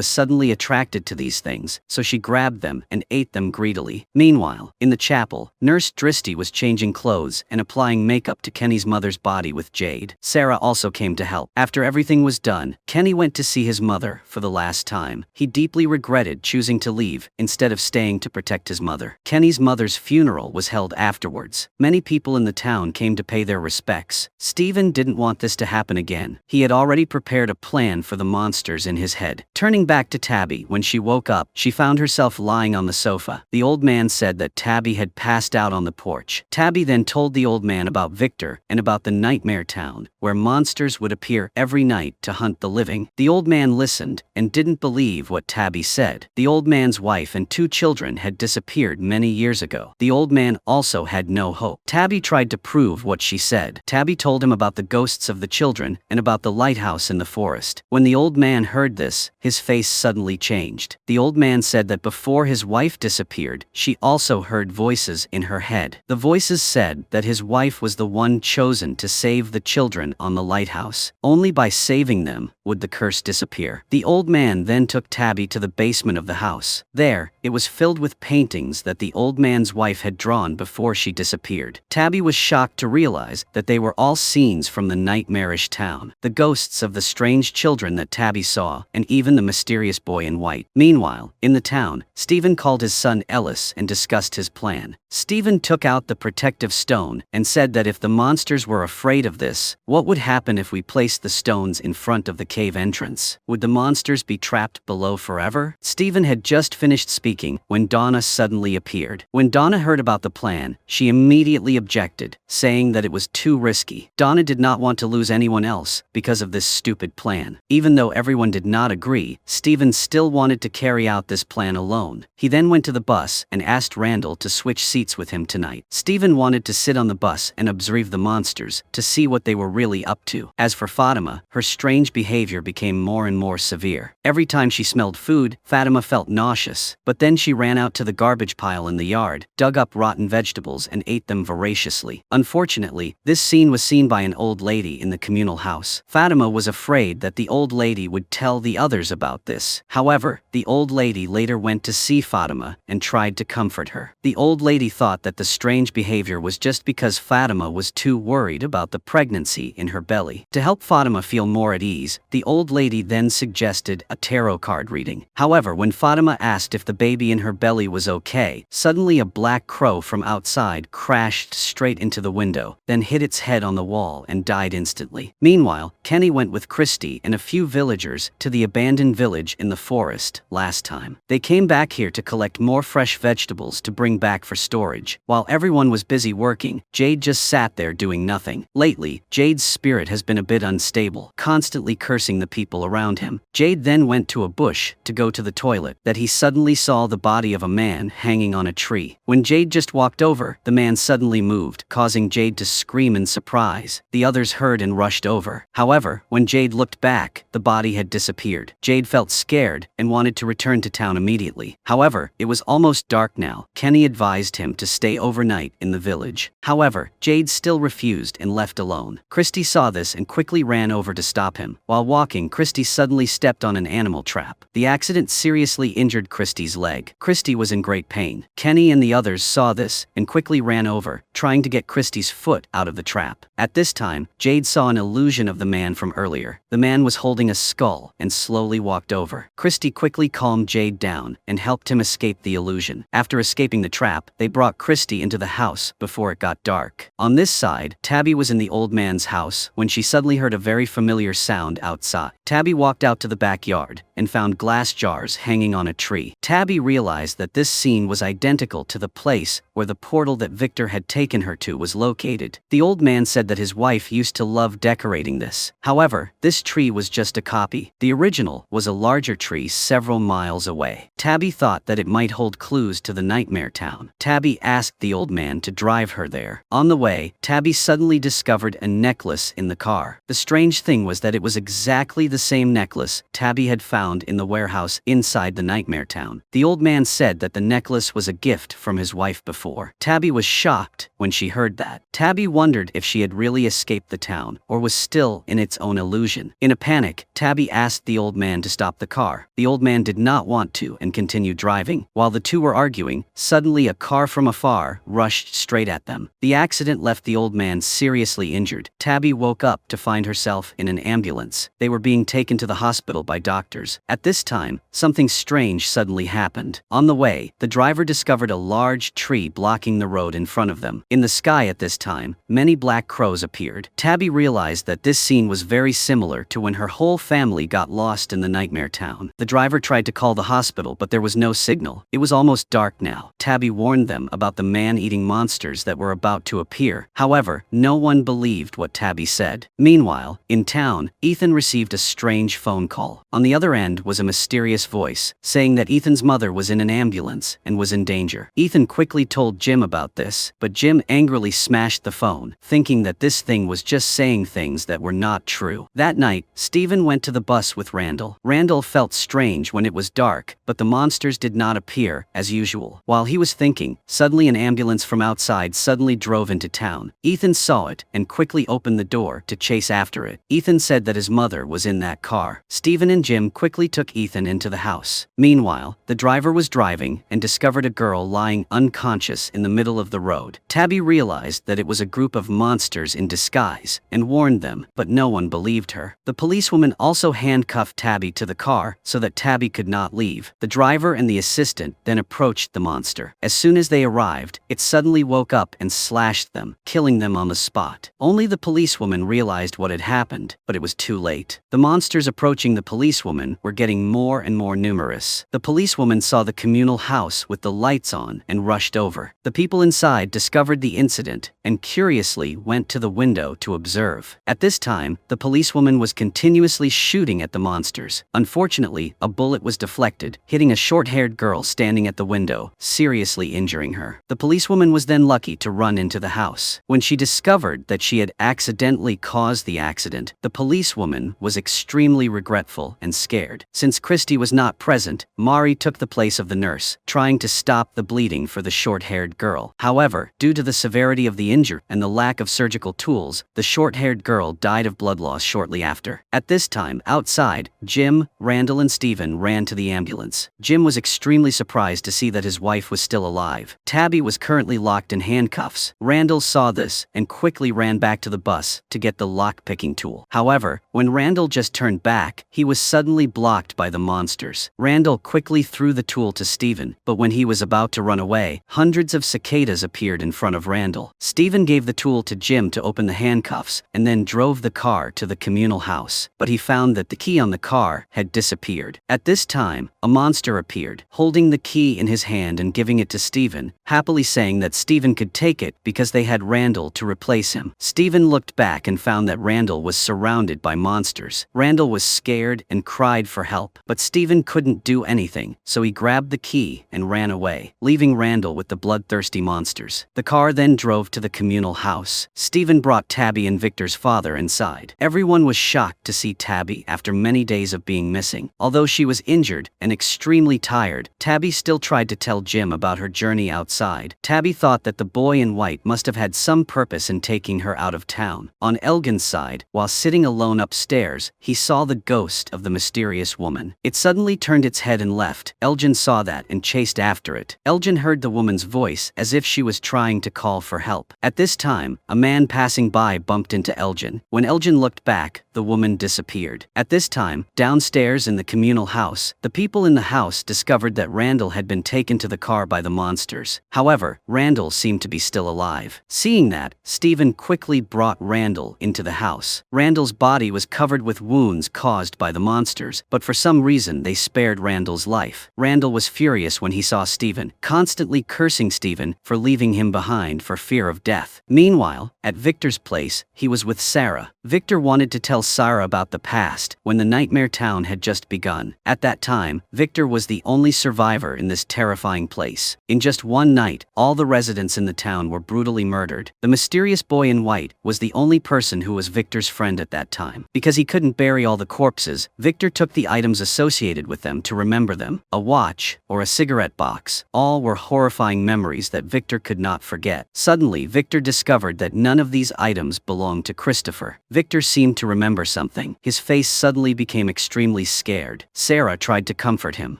suddenly attracted to these things, so she grabbed them and and ate them greedily. Meanwhile, in the chapel, Nurse Dristy was changing clothes and applying makeup to Kenny's mother's body with Jade. Sarah also came to help. After everything was done, Kenny went to see his mother for the last time. He deeply regretted choosing to leave instead of staying to protect his mother. Kenny's mother's funeral was held afterwards. Many people in the town came to pay their respects. Stephen didn't want this to happen again. He had already prepared a plan for the monsters in his head. Turning back to Tabby, when she woke up, she found herself lying on the sofa. The old man said that Tabby had passed out on the porch. Tabby then told the old man about Victor and about the nightmare town, where monsters would appear every night to hunt the living. The old man listened and didn't believe what Tabby said. The old man's wife and 2 children had disappeared many years ago. The old man also had no hope. Tabby tried to prove what she said. Tabby told him about the ghosts of the children and about the lighthouse in the forest. When the old man heard this, his face suddenly changed. The old man said that before his wife disappeared, she also heard voices in her head. The voices said that his wife was the one chosen to save the children on the lighthouse. Only by saving them would the curse disappear. The old man then took Tabby to the basement of the house. There, it was filled with paintings that the old man's wife had drawn before she disappeared. Tabby was shocked to realize that they were all scenes from the nightmarish town. The ghosts of the strange children that Tabby saw, and even the mysterious boy in white. Meanwhile, in the town, Stephen called his son Ellis and discussed his plan. Stephen took out the protective stone and said that if the monsters were afraid of this, what would happen if we placed the stones in front of the cave entrance? Would the monsters be trapped below forever? Stephen had just finished speaking when Donna suddenly appeared. When Donna heard about the plan, she immediately objected, saying that it was too risky. Donna did not want to lose anyone else because of this stupid plan. Even though everyone did not agree, Stephen still wanted to carry out this plan alone. He then went to the bus and asked Randall to switch seats with him tonight. Stephen wanted to sit on the bus and observe the monsters to see what they were really up to. As for Fatima, her strange behavior became more and more severe. Every time she smelled food, Fatima felt nauseous, but then she ran out to the garbage pile in the yard, dug up rotten vegetables and ate them voraciously. Unfortunately, this scene was seen by an old lady in the communal house. Fatima was afraid that the old lady would tell the others about this. However, the old lady later went to see Fatima and tried to comfort her. The old lady thought that the strange behavior was just because Fatima was too worried about the pregnancy in her belly. To help Fatima feel more at ease, the old lady then suggested a tarot card reading. However, when Fatima asked if the baby in her belly was okay, suddenly a black crow from outside crashed straight into the window, then hit its head on the wall and died instantly. Meanwhile, Kenny went with Christy and a few villagers to the abandoned village in the forest last time. They came back here to collect more fresh vegetables to bring back for storage. While everyone was busy working, Jade just sat there doing nothing. Lately, Jade's spirit has been a bit unstable, constantly cursing the people around him. Jade then went to a bush to go to the toilet, that he suddenly saw the body of a man hanging on a tree. When Jade just walked over, the man suddenly moved, causing Jade to scream in surprise. The others heard and rushed over. However, when Jade looked back, the body had disappeared. Jade felt scared and wanted to return to town immediately. However, it was almost dark now. Kenny advised him to stay overnight in the village. However, Jade still refused and left alone. Christy saw this and quickly ran over to stop him. While walking, Christy suddenly stepped on an animal trap. The accident seriously injured Christy's leg. Christy was in great pain. Kenny and the others saw this and quickly ran over, trying to get Christy's foot out of the trap. At this time, Jade saw an illusion of the man from earlier. The man was holding a skull and slowly walked over. Christy quickly calmed Jade down and helped him escape the illusion. After escaping the trap, they brought Christy into the house before it got dark. On this side, Tabby was in the old man's house when she suddenly heard a very familiar sound outside. Tabby walked out to the backyard and found glass jars hanging on a tree. Tabby realized that this scene was identical to the place where the portal that Victor had taken her to was located. The old man said that his wife used to love decorating this. However, this tree was just a copy. The original was a larger tree several miles away. Tabby thought that it might hold clues to the nightmare town. Tabby asked the old man to drive her there. On the way, Tabby suddenly discovered a necklace in the car. The strange thing was that it was exactly the same necklace Tabby had found in the warehouse inside the nightmare town. The old man said that the necklace was a gift from his wife before. Tabby was shocked when she heard that. Tabby wondered if she had really escaped the town or was still in its own illusion. In a panic, Tabby asked the old man to stop the car. The old man did not want to and continued driving. driving. While the two were arguing, suddenly a car from afar rushed straight at them. The accident left the old man seriously injured. Tabby woke up to find herself in an ambulance. They were being taken to the hospital by doctors. At this time, something strange suddenly happened. On the way, the driver discovered a large tree blocking the road in front of them. In the sky at this time, many black crows appeared. Tabby realized that this scene was very similar to when her whole family got lost in the nightmare town. The driver tried to call the hospital, but there was no signal. It was almost dark now. Tabby warned them about the man-eating monsters that were about to appear. However, no one believed what Tabby said. Meanwhile, in town, Ethan received a strange phone call. On the other end was a mysterious voice, saying that Ethan's mother was in an ambulance and was in danger. Ethan quickly told Jim about this, but Jim angrily smashed the phone, thinking that this thing was just saying things that were not true. That night, Stephen went to the bus with Randall. Randall felt strange when it was dark, but the monsters did not appear as usual. While he was thinking, suddenly an ambulance from outside suddenly drove into town. Ethan saw it and quickly opened the door to chase after it. Ethan said that his mother was in that car. Stephen and Jim quickly took Ethan into the house. Meanwhile, the driver was driving and discovered a girl lying unconscious in the middle of the road. Tabby realized that it was a group of monsters in disguise and warned them, but no one believed her. The policewoman also handcuffed Tabby to the car so that Tabby could not leave. The driver and the assistant then approached the monster. As soon as they arrived, it suddenly woke up and slashed them, killing them on the spot. Only the policewoman realized what had happened, but it was too late. The monsters approaching the policewoman were getting more and more numerous. The policewoman saw the communal house with the lights on and rushed over. The people inside discovered the incident and curiously went to the window to observe. At this time, the policewoman was continuously shooting at the monsters. Unfortunately, a bullet was deflected, hitting a short-haired girl standing at the window, seriously injuring her. The policewoman was then lucky to run into the house. When she discovered that she had accidentally caused the accident, the policewoman was extremely regretful and scared. Since Christy was not present, Mari took the place of the nurse, trying to stop the bleeding for the short-haired girl. However, due to the severity of the injury and the lack of surgical tools, the short-haired girl died of blood loss shortly after. At this time, outside, Jim, Randall and Stephen ran to the ambulance. Jim was extremely surprised to see that his wife was still alive. Tabby was currently locked in handcuffs. Randall saw this and quickly ran back to the bus to get the lock-picking tool. However, when Randall just turned back, he was suddenly blocked by the monsters. Randall quickly threw the tool to Stephen, but when he was about to run away, hundreds of cicadas appeared in front of Randall. Stephen gave the tool to Jim to open the handcuffs and then drove the car to the communal house, but he found that the key on the car had disappeared. At this time, a monster appeared, holding the key in his hand and giving it to Stephen, happily saying that Stephen could take it because they had Randall to replace him. Stephen looked back and found that Randall was surrounded by monsters. Randall was scared and cried for help, but Stephen couldn't do anything, so he grabbed the key and ran away, leaving Randall with the bloodthirsty monsters. The car then drove to the communal house. Stephen brought Tabby and Victor's father inside. Everyone was shocked to see Tabby after many days of being missing. Although she was injured and extremely tired, Tabby still tried to tell Jim about her journey outside. Tabby thought that the boy in white must have had some purpose in taking her out of town. On Elgin's side, while sitting alone upstairs, he saw the ghost of the mysterious woman. It suddenly turned its head and left. Elgin saw that and chased after it. Elgin heard the woman's voice as if she was trying to call for help. At this time, a man passing by bumped into Elgin. When Elgin looked back, the woman disappeared. At this time, downstairs in the communal house, the people in the house discovered that Randall had been taken to the car by the monsters. However, Randall seemed to be still alive. Seeing that, Stephen quickly brought Randall into the house. Randall's body was covered with wounds caused by the monsters, but for some reason they spared Randall's life. Randall was furious when he saw Stephen, constantly cursing Stephen for leaving him behind for fear of death. Meanwhile, at Victor's place, he was with Sarah. Victor wanted to tell Sarah about the past, when the nightmare town had just begun. At that time, Victor was the only survivor in this terrifying place. In just one night, all the residents in the town were brutally murdered. The mysterious boy in white was the only person who was Victor's friend at that time. Because he couldn't bury all the corpses, Victor took the items associated with them to remember them. A watch, or a cigarette box. All were horrifying memories that Victor could not forget. Suddenly, Victor discovered that none of these items belonged to Christopher. Victor seemed to remember something. His face suddenly became extremely scared. Sarah tried to comfort him.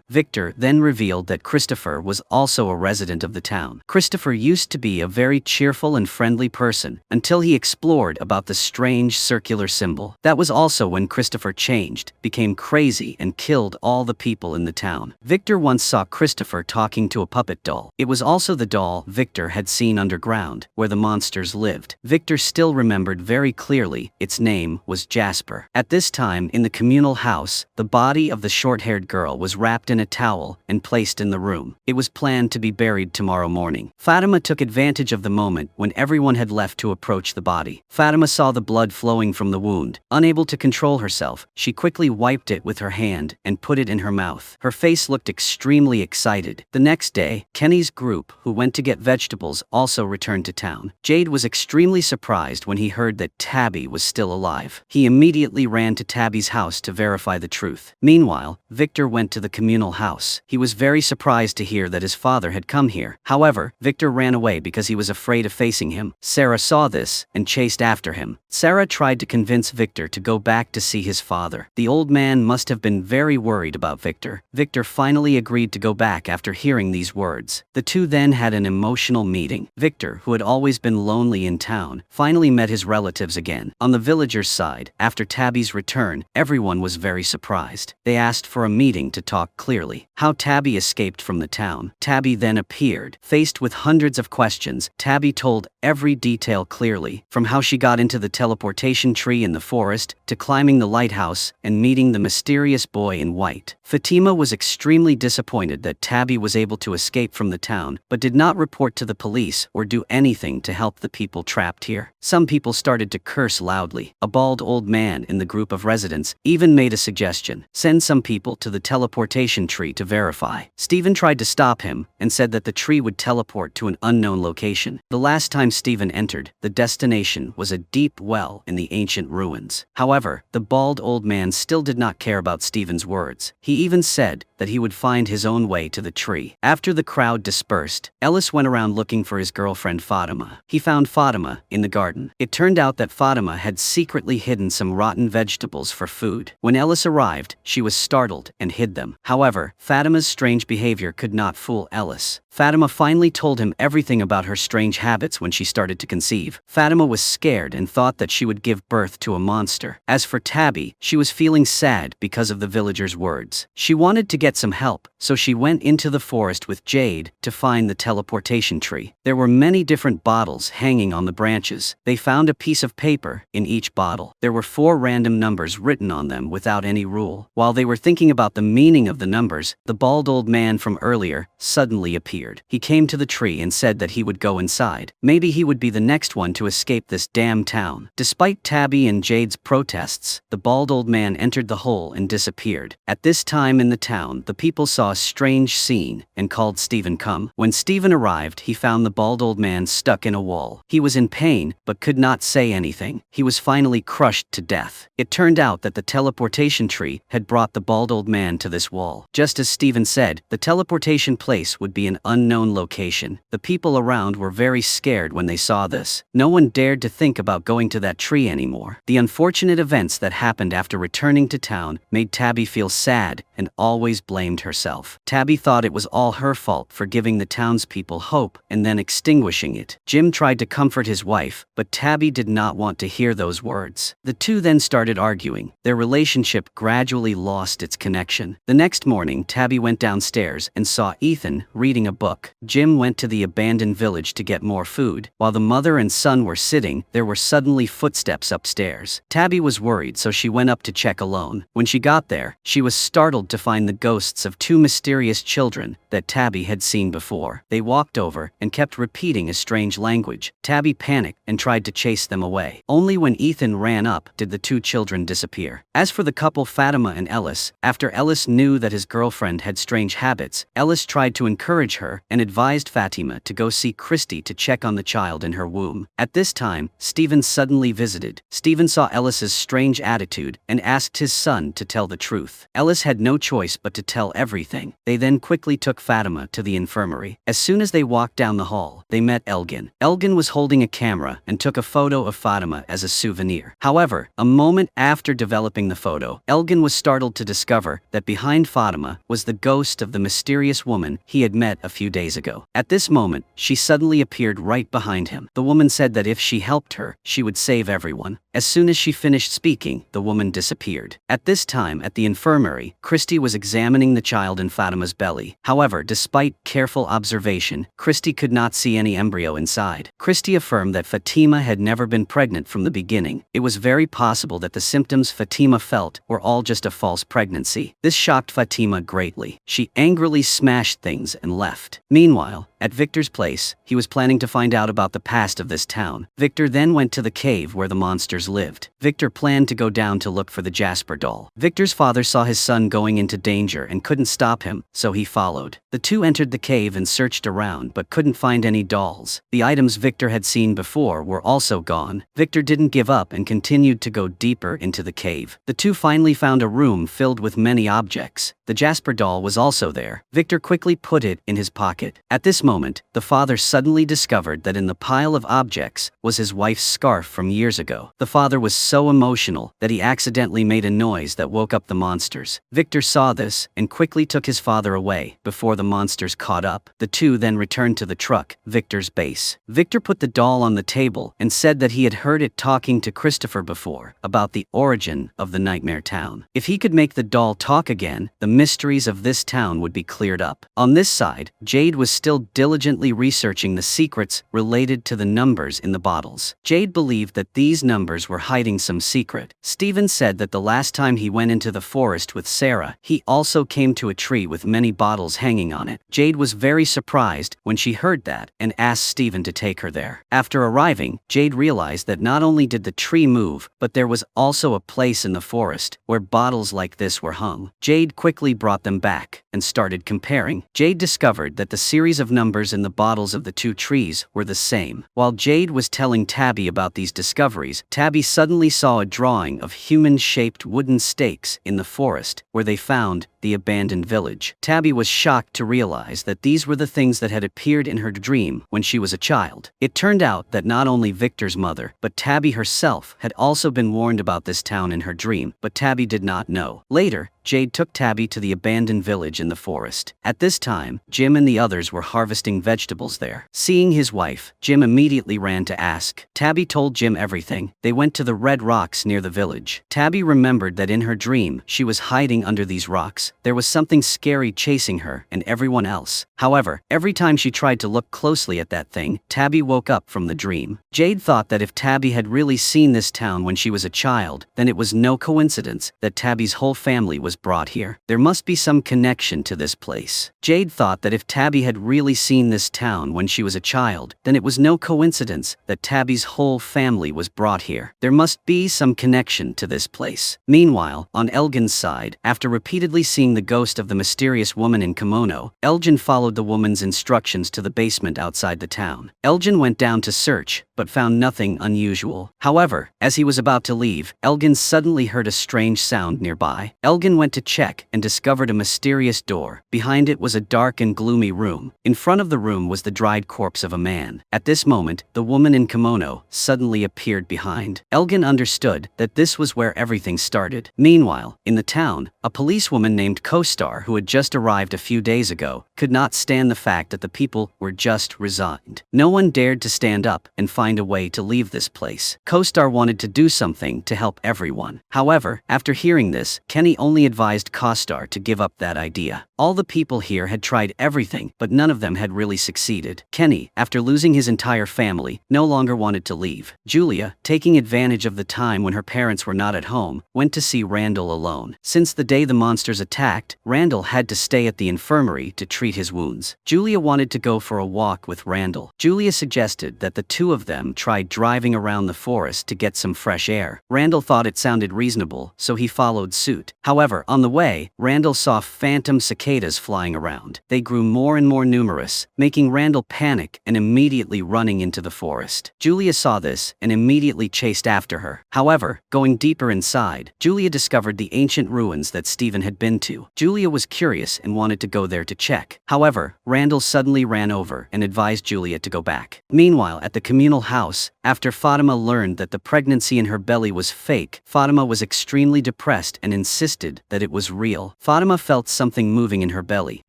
Victor then revealed that Christopher was also a resident of the town. Christopher used to be a very cheerful and friendly person until he explored about the strange circular symbol. That was also when Christopher changed, became crazy, and killed all the people in the town. Victor once saw Christopher talking to a puppet doll. It was also the doll Victor had seen underground, where the monsters lived. Victor still remembered very clearly its name was Jasper. At this time, in the communal house, the body of the short-haired girl was wrapped in a towel and placed in the room. It was planned to be buried tomorrow morning. Fatima took advantage of the moment when everyone had left to approach the body. Fatima saw the blood flowing from the wound. Unable to control herself, she quickly wiped it with her hand and put it in her mouth. Her face looked extremely excited. The next day, Kenny's group, who went to get vegetables, also returned to town. Jade was extremely surprised when he heard that Tabby was still alive. He immediately ran to Tabby's house to verify the truth. Meanwhile, Victor went to the communal house. He was very surprised to hear that his father had come here. However, Victor ran away because he was afraid of facing him. Sarah saw this and chased after him. Sarah tried to convince Victor to go back to see his father. The old man must have been very worried about Victor. Victor finally agreed to go back after hearing these words. The two then had an emotional meeting. Victor, who had always been lonely in town, finally met his relatives again. On the villagers' side, after Tabby's return, everyone was very surprised. They asked for a meeting to talk clearly. How Tabby escaped from the town. Tabby then appeared. Faced with hundreds of questions, Tabby told every detail clearly, from how she got into the teleportation tree in the forest, to climbing the lighthouse and meeting the mysterious boy in white. Fatima was extremely disappointed that Tabby was able to escape from the town, but did not report to the police or do anything to help the people trapped here. Some people started to curse loudly. A bald old man in the group of residents even made a suggestion: send some people to the teleportation tree to verify. Stephen tried to stop him and said that the tree would teleport to an unknown location. The last time Stephen entered, the destination was a deep well in the ancient ruins. However, the bald old man still did not care about Stephen's words. He even said that he would find his own way to the tree. After the crowd dispersed, Ellis went around looking for his girlfriend Fatima. He found Fatima in the garden. It turned out that Fatima had secretly hidden some rotten vegetables for food. When Ellis arrived, she was startled and hid them. However, Fatima's strange behavior could not fool Ellis. Fatima finally told him everything about her strange habits when she started to conceive. Fatima was scared and thought that she would give birth to a monster. As for Tabby, she was feeling sad because of the villagers' words. She wanted to get some help, so she went into the forest with Jade to find the teleportation tree. There were many different bottles hanging on the branches. They found a piece of paper in each bottle. There were 4 random numbers written on them without any rule. While they were thinking about the meaning of the numbers, the bald old man from earlier suddenly appeared. He came to the tree and said that he would go inside. Maybe he would be the next one to escape this damn town. Despite Tabby and Jade's protests, the bald old man entered the hole and disappeared. At this time in the town, the people saw a strange scene and called Stephen come. When Stephen arrived, he found the bald old man stuck in a wall. He was in pain, but could not say anything. He was finally crushed to death. It turned out that the teleportation tree had brought the bald old man to this wall. Just as Stephen said, the teleportation place would be an unknown location. The people around were very scared when they saw this. No one dared to think about going to that tree anymore. The unfortunate events that happened after returning to town made Tabby feel sad and always blamed herself. Tabby thought it was all her fault for giving the townspeople hope and then extinguishing it. Jim tried to comfort his wife, but Tabby did not want to hear those words. The two then started arguing. Their relationship gradually lost its connection. The next morning, Tabby went downstairs and saw Ethan reading a book. Jim went to the abandoned village to get more food. While the mother and son were sitting, there were suddenly footsteps upstairs. Tabby was worried, so she went up to check alone. When she got there, she was startled to find the ghosts of 2 mysterious children that Tabby had seen before. They walked over and kept repeating a strange language. Tabby panicked and tried to chase them away. Only when Ethan ran up did the 2 children disappear. As for the couple Fatima and Ellis, after Ellis knew that his girlfriend had strange habits, Ellis tried to encourage her and advised Fatima to go see Christy to check on the child in her womb. At this time, Stephen suddenly visited. Stephen saw Ellis's strange attitude and asked his son to tell the truth. Ellis had no choice but to to tell everything. They then quickly took Fatima to the infirmary. As soon as they walked down the hall, they met Elgin. Elgin was holding a camera and took a photo of Fatima as a souvenir. However, a moment after developing the photo, Elgin was startled to discover that behind Fatima was the ghost of the mysterious woman he had met a few days ago. At this moment, she suddenly appeared right behind him. The woman said that if she helped her, she would save everyone. As soon as she finished speaking, the woman disappeared. At this time, at the infirmary, Christy was examining the child in Fatima's belly. However, despite careful observation, Christy could not see any embryo inside. Christy affirmed that Fatima had never been pregnant from the beginning. It was very possible that the symptoms Fatima felt were all just a false pregnancy. This shocked Fatima greatly. She angrily smashed things and left. Meanwhile, at Victor's place, he was planning to find out about the past of this town. Victor then went to the cave where the monsters lived. Victor planned to go down to look for the Jasper doll. Victor's father saw his son going into danger and couldn't stop him, so he followed. The two entered the cave and searched around but couldn't find any dolls. The items Victor had seen before were also gone. Victor didn't give up and continued to go deeper into the cave. The two finally found a room filled with many objects. The Jasper doll was also there. Victor quickly put it in his pocket. At this moment, the father suddenly discovered that in the pile of objects was his wife's scarf from years ago. The father was so emotional that he accidentally made a noise that woke up the monsters. Victor saw this and quickly took his father away before the monsters caught up. The two then returned to the truck, Victor's base. Victor put the doll on the table and said that he had heard it talking to Christopher before about the origin of the nightmare town. If he could make the doll talk again, the mysteries of this town would be cleared up. On this side, Jade was still diligently researching the secrets related to the numbers in the bottles. Jade believed that these numbers were hiding some secret. Steven said that the last time he went into the forest with Sarah, he also came to a tree with many bottles hanging on it. Jade was very surprised when she heard that and asked Steven to take her there. After arriving, Jade realized that not only did the tree move, but there was also a place in the forest where bottles like this were hung. Jade quickly brought them back and started comparing. Jade discovered that the series of numbers in the bottles of the two trees were the same. While Jade was telling Tabby about these discoveries, Tabby suddenly saw a drawing of human-shaped wooden stakes in the forest where they found the abandoned village. Tabby was shocked to realize that these were the things that had appeared in her dream when she was a child. It turned out that not only Victor's mother, but Tabby herself had also been warned about this town in her dream, but Tabby did not know. Later, Jade took Tabby to the abandoned village in the forest. At this time, Jim and the others were harvesting vegetables there. Seeing his wife, Jim immediately ran to ask. Tabby told Jim everything. They went to the red rocks near the village. Tabby remembered that in her dream, she was hiding under these rocks. There was something scary chasing her and everyone else. However, every time she tried to look closely at that thing, Tabby woke up from the dream. Jade thought that if Tabby had really seen this town when she was a child, then it was no coincidence that Tabby's whole family was brought here. There must be some connection to this place. Jade thought that if Tabby had really seen this town when she was a child, then it was no coincidence that Tabby's whole family was brought here. There must be some connection to this place. Meanwhile, on Elgin's side, after repeatedly seeing the ghost of the mysterious woman in kimono, Elgin followed the woman's instructions to the basement outside the town. Elgin went down to search, but found nothing unusual. However, as he was about to leave, Elgin suddenly heard a strange sound nearby. Elgin went to check and discovered a mysterious door. Behind it was a dark and gloomy room. In front of the room was the dried corpse of a man. At this moment, the woman in kimono suddenly appeared behind. Elgin understood that this was where everything started. Meanwhile, in the town, a policewoman named Co-Star, who had just arrived a few days ago, could not stand the fact that the people were just resigned. No one dared to stand up and find a way to leave this place. Co-Star wanted to do something to help everyone. However, after hearing this, Kenny only advised Co-Star to give up that idea. All the people here had tried everything, but none of them had really succeeded. Kenny, after losing his entire family, no longer wanted to leave. Julia, taking advantage of the time when her parents were not at home, went to see Randall alone. Since the day the monsters attacked, Randall had to stay at the infirmary to treat his wounds. Julia wanted to go for a walk with Randall. Julia suggested that the two of them them tried driving around the forest to get some fresh air. Randall thought it sounded reasonable, so he followed suit. However, on the way, Randall saw phantom cicadas flying around. They grew more and more numerous, making Randall panic and immediately running into the forest. Julia saw this and immediately chased after her. However, going deeper inside, Julia discovered the ancient ruins that Stephen had been to. Julia was curious and wanted to go there to check. However, Randall suddenly ran over and advised Julia to go back. Meanwhile, at the communal house, after Fatima learned that the pregnancy in her belly was fake, Fatima was extremely depressed and insisted that it was real. Fatima felt something moving in her belly.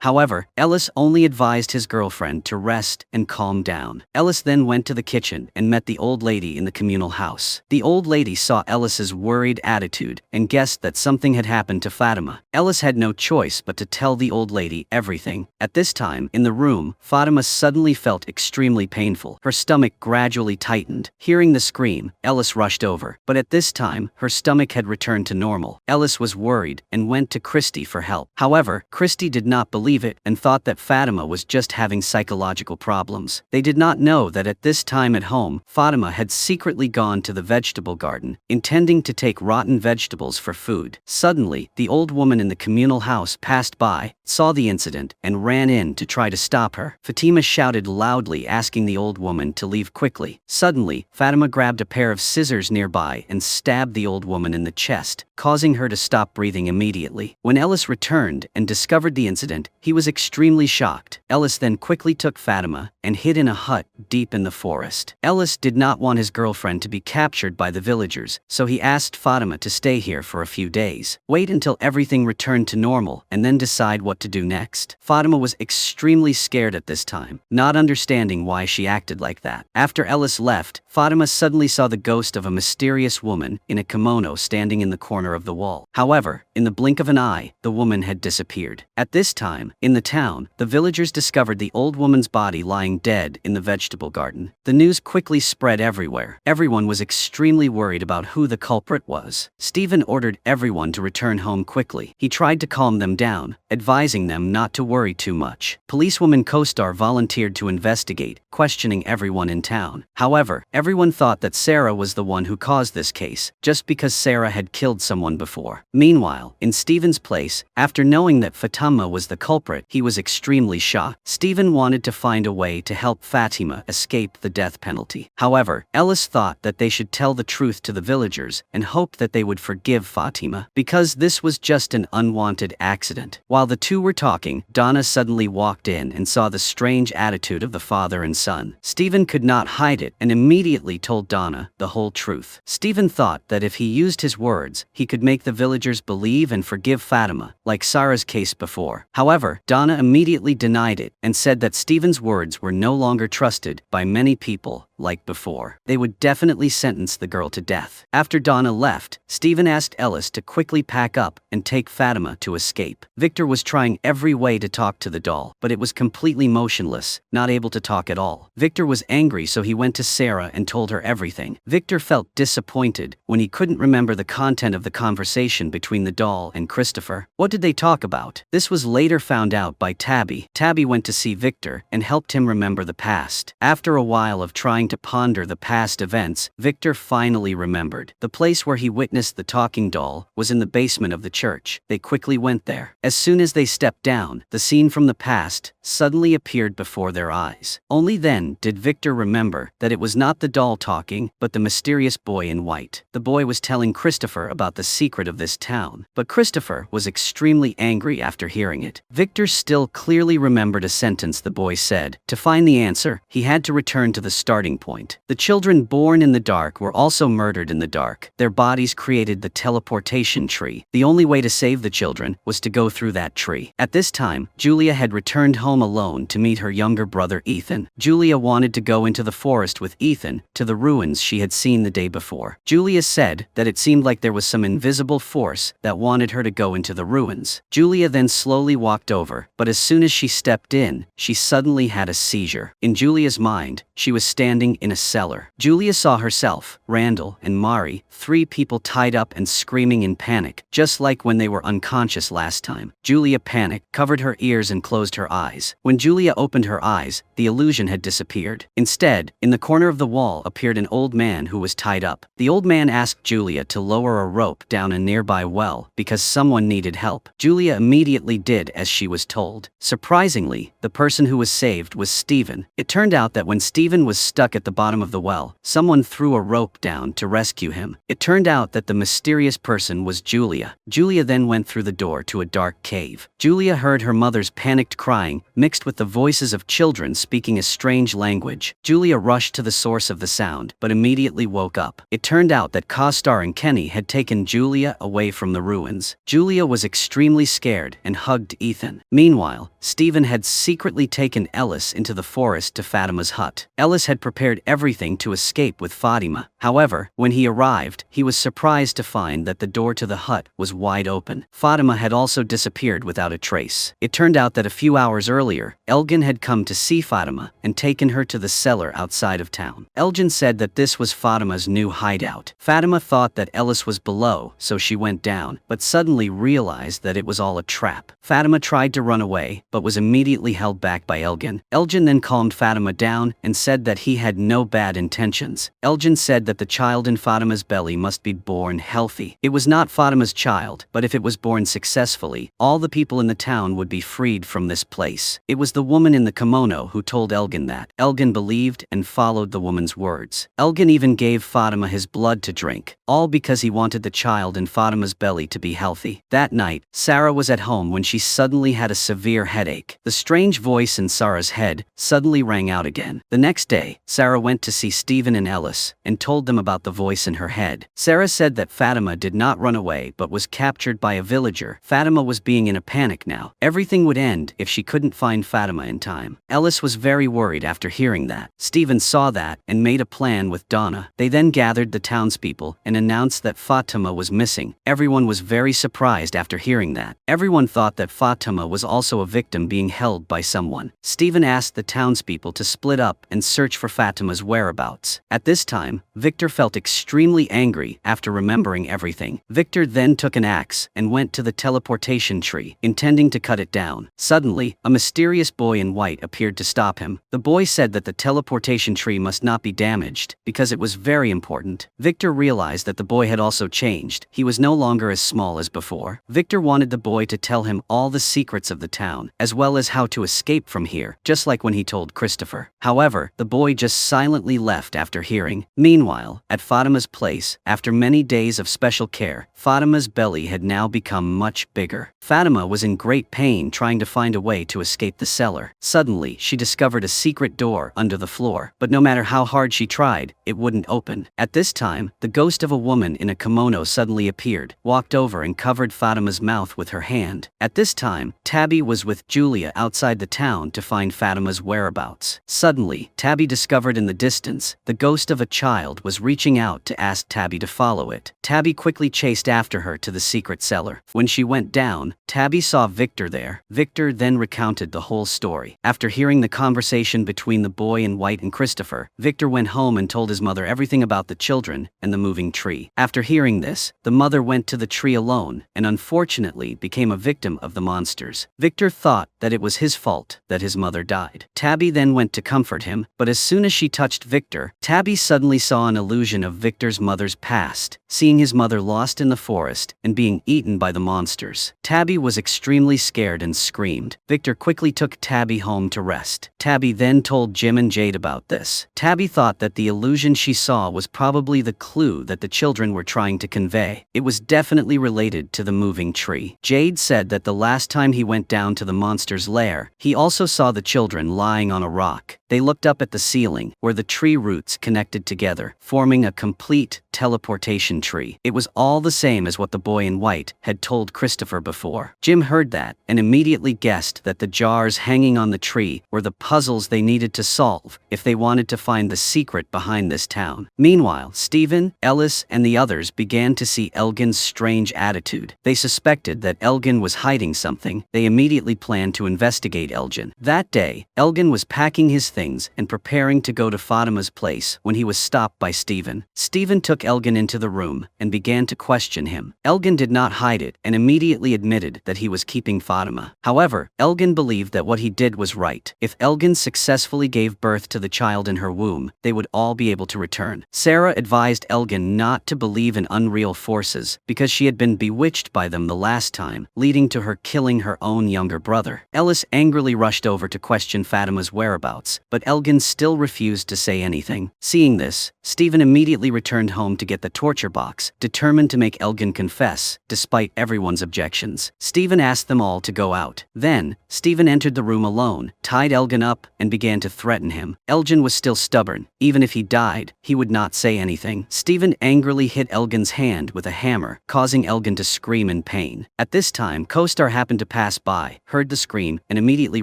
However, Ellis only advised his girlfriend to rest and calm down. Ellis then went to the kitchen and met the old lady in the communal house. The old lady saw Ellis's worried attitude and guessed that something had happened to Fatima. Ellis had no choice but to tell the old lady everything. At this time, in the room, Fatima suddenly felt extremely painful. Her stomach gradually tightened. Hearing the scream, Ellis rushed over, but at this time, her stomach had returned to normal. Ellis was worried and went to Christy for help. However, Christy did not believe it and thought that Fatima was just having psychological problems. They did not know that at this time at home, Fatima had secretly gone to the vegetable garden, intending to take rotten vegetables for food. Suddenly, the old woman in the communal house passed by, saw the incident, and ran in to try to stop her. Fatima shouted loudly, asking the old woman to leave quickly. Suddenly, Fatima grabbed a pair of scissors nearby and stabbed the old woman in the chest, causing her to stop breathing immediately. When Ellis returned and discovered the incident, he was extremely shocked. Ellis then quickly took Fatima and hid in a hut deep in the forest. Ellis did not want his girlfriend to be captured by the villagers, so he asked Fatima to stay here for a few days, wait until everything returned to normal, and then decide what to do next. Fatima was extremely scared at this time, not understanding why she acted like that. After Ellis left, Fatima suddenly saw the ghost of a mysterious woman in a kimono standing in the corner of the wall. However, in the blink of an eye, the woman had disappeared. At this time, in the town, the villagers discovered the old woman's body lying dead in the vegetable garden. The news quickly spread everywhere. Everyone was extremely worried about who the culprit was. Stephen ordered everyone to return home quickly. He tried to calm them down, advising them not to worry too much. Policewoman Kostar volunteered to investigate, questioning everyone in town. However, everyone thought that Sarah was the one who caused this case, just because Sarah had killed someone before. Meanwhile, in Stephen's place, after knowing that Fatima was the culprit, he was extremely shocked. Stephen wanted to find a way to help Fatima escape the death penalty. However, Ellis thought that they should tell the truth to the villagers and hoped that they would forgive Fatima, because this was just an unwanted accident. While the two were talking, Donna suddenly walked in and saw the strange attitude of the father and son. Stephen could not hide it and immediately told Donna the whole truth. Stephen thought that if he used his words, he could make the villagers believe and forgive Fatima, like Sarah's case before. However, Donna immediately denied it and said that Stephen's words were no longer trusted by many people like before. They would definitely sentence the girl to death. After Donna left, Stephen asked Ellis to quickly pack up and take Fatima to escape. Victor was trying every way to talk to the doll, but it was completely motionless, not able to talk at all. Victor was angry, so he went to Sarah and told her everything. Victor felt disappointed when he couldn't remember the content of the conversation between the doll and Christopher. What did they talk about? This was later found out by Tabby. Tabby went to see Victor and helped him remember the past. After a while of trying to ponder the past events, Victor finally remembered. The place where he witnessed the talking doll was in the basement of the church. They quickly went there. As soon as they stepped down, the scene from the past suddenly appeared before their eyes. Only then did Victor remember that it was not the doll talking, but the mysterious boy in white. The boy was telling Christopher about the secret of this town, but Christopher was extremely angry after hearing it. Victor still clearly remembered a sentence the boy said. To find the answer, he had to return to the starting point. The children born in the dark were also murdered in the dark. Their bodies created the teleportation tree. The only way to save the children was to go through that tree. At this time, Julia had returned home alone to meet her younger brother Ethan. Julia wanted to go into the forest with Ethan to the ruins she had seen the day before. Julia said that it seemed like there was some invisible force that wanted her to go into the ruins. Julia then slowly walked over, but as soon as she stepped in, she suddenly had a seizure. In Julia's mind, she was standing standing in a cellar. Julia saw herself, Randall, and Mari, 3 people tied up and screaming in panic, just like when they were unconscious last time. Julia panicked, covered her ears and closed her eyes. When Julia opened her eyes, the illusion had disappeared. Instead, in the corner of the wall appeared an old man who was tied up. The old man asked Julia to lower a rope down a nearby well because someone needed help. Julia immediately did as she was told. Surprisingly, the person who was saved was Stephen. It turned out that when Stephen was stuck at the bottom of the well, someone threw a rope down to rescue him. It turned out that the mysterious person was Julia. Julia then went through the door to a dark cave. Julia heard her mother's panicked crying, mixed with the voices of children speaking a strange language. Julia rushed to the source of the sound, but immediately woke up. It turned out that Costar and Kenny had taken Julia away from the ruins. Julia was extremely scared and hugged Ethan. Meanwhile, Stephen had secretly taken Ellis into the forest to Fatima's hut. Ellis had prepared everything to escape with Fatima. However, when he arrived, he was surprised to find that the door to the hut was wide open. Fatima had also disappeared without a trace. It turned out that a few hours earlier, Elgin had come to see Fatima and taken her to the cellar outside of town. Elgin said that this was Fatima's new hideout. Fatima thought that Ellis was below, so she went down, but suddenly realized that it was all a trap. Fatima tried to run away, but was immediately held back by Elgin. Elgin then calmed Fatima down and said that he had no bad intentions. Elgin said that the child in Fatima's belly must be born healthy. It was not Fatima's child, but if it was born successfully, all the people in the town would be freed from this place. It was the woman in the kimono who told Elgin that. Elgin believed and followed the woman's words. Elgin even gave Fatima his blood to drink, all because he wanted the child in Fatima's belly to be healthy. That night, Sarah was at home when she suddenly had a severe headache. The strange voice in Sarah's head suddenly rang out again. The next day, Sarah went to see Stephen and Ellis and told them about the voice in her head. Sarah said that Fatima did not run away but was captured by a villager. Fatima was being in a panic now. Everything would end if she couldn't find Fatima in time. Ellis was very worried after hearing that. Stephen saw that and made a plan with Donna. They then gathered the townspeople and announced that Fatima was missing. Everyone was very surprised after hearing that. Everyone thought that Fatima was also a victim being held by someone. Stephen asked the townspeople to split up and search for Fatima's whereabouts. At this time, Victor felt extremely angry after remembering everything. Victor then took an axe and went to the teleportation tree, intending to cut it down. Suddenly, a mysterious boy in white appeared to stop him. The boy said that the teleportation tree must not be damaged, because it was very important. Victor realized that the boy had also changed. He was no longer as small as before. Victor wanted the boy to tell him all the secrets of the town, as well as how to escape from here, just like when he told Christopher. However, the boy just silently left after hearing. Meanwhile, at Fatima's place, after many days of special care, Fatima's belly had now become much bigger. Fatima was in great pain trying to find a way to escape the cellar. Suddenly, she discovered a secret door under the floor, but no matter how hard she tried, it wouldn't open. At this time, the ghost of a woman in a kimono suddenly appeared, walked over and covered Fatima's mouth with her hand. At this time, Tabby was with Julia outside the town to find Fatima's whereabouts. Suddenly, Tabby discovered in the distance, the ghost of a child was reaching out to ask Tabby to follow it. Tabby quickly chased after her to the secret cellar. When she went down, Tabby saw Victor there. Victor then recounted the whole story. After hearing the conversation between the boy in white and Christopher, Victor went home and told his mother everything about the children and the moving tree. After hearing this, the mother went to the tree alone and unfortunately became a victim of the monsters. Victor thought that it was his fault that his mother died. Tabby then went to comfort him, but as soon as she touched Victor, Tabby suddenly saw an illusion of Victor's mother's past, seeing his mother lost in the forest and being eaten by the monsters. Tabby was extremely scared and screamed. Victor quickly took Tabby home to rest. Tabby then told Jim and Jade about this. Tabby thought that the illusion she saw was probably the clue that the children were trying to convey. It was definitely related to the moving tree. Jade said that the last time he went down to the monster's lair, he also saw the children lying on a rock. They looked up at the ceiling, where the tree roots connected together, forming a complete teleportation tree. It was all the same as what the boy in white had told Christopher before. Jim heard that and immediately guessed that the jars hanging on the tree were the puzzles they needed to solve if they wanted to find the secret behind this town. Meanwhile, Stephen, Ellis, and the others began to see Elgin's strange attitude. They suspected that Elgin was hiding something. They immediately planned to investigate Elgin. That day, Elgin was packing his things things and preparing to go to Fatima's place when he was stopped by Stephen. Stephen took Elgin into the room and began to question him. Elgin did not hide it and immediately admitted that he was keeping Fatima. However, Elgin believed that what he did was right. If Elgin successfully gave birth to the child in her womb, they would all be able to return. Sarah advised Elgin not to believe in unreal forces because she had been bewitched by them the last time, leading to her killing her own younger brother. Ellis angrily rushed over to question Fatima's whereabouts, but Elgin still refused to say anything. Seeing this, Stephen immediately returned home to get the torture box, determined to make Elgin confess, despite everyone's objections. Stephen asked them all to go out. Then, Stephen entered the room alone, tied Elgin up, and began to threaten him. Elgin was still stubborn. Even if he died, he would not say anything. Stephen angrily hit Elgin's hand with a hammer, causing Elgin to scream in pain. At this time, Co-Star happened to pass by, heard the scream, and immediately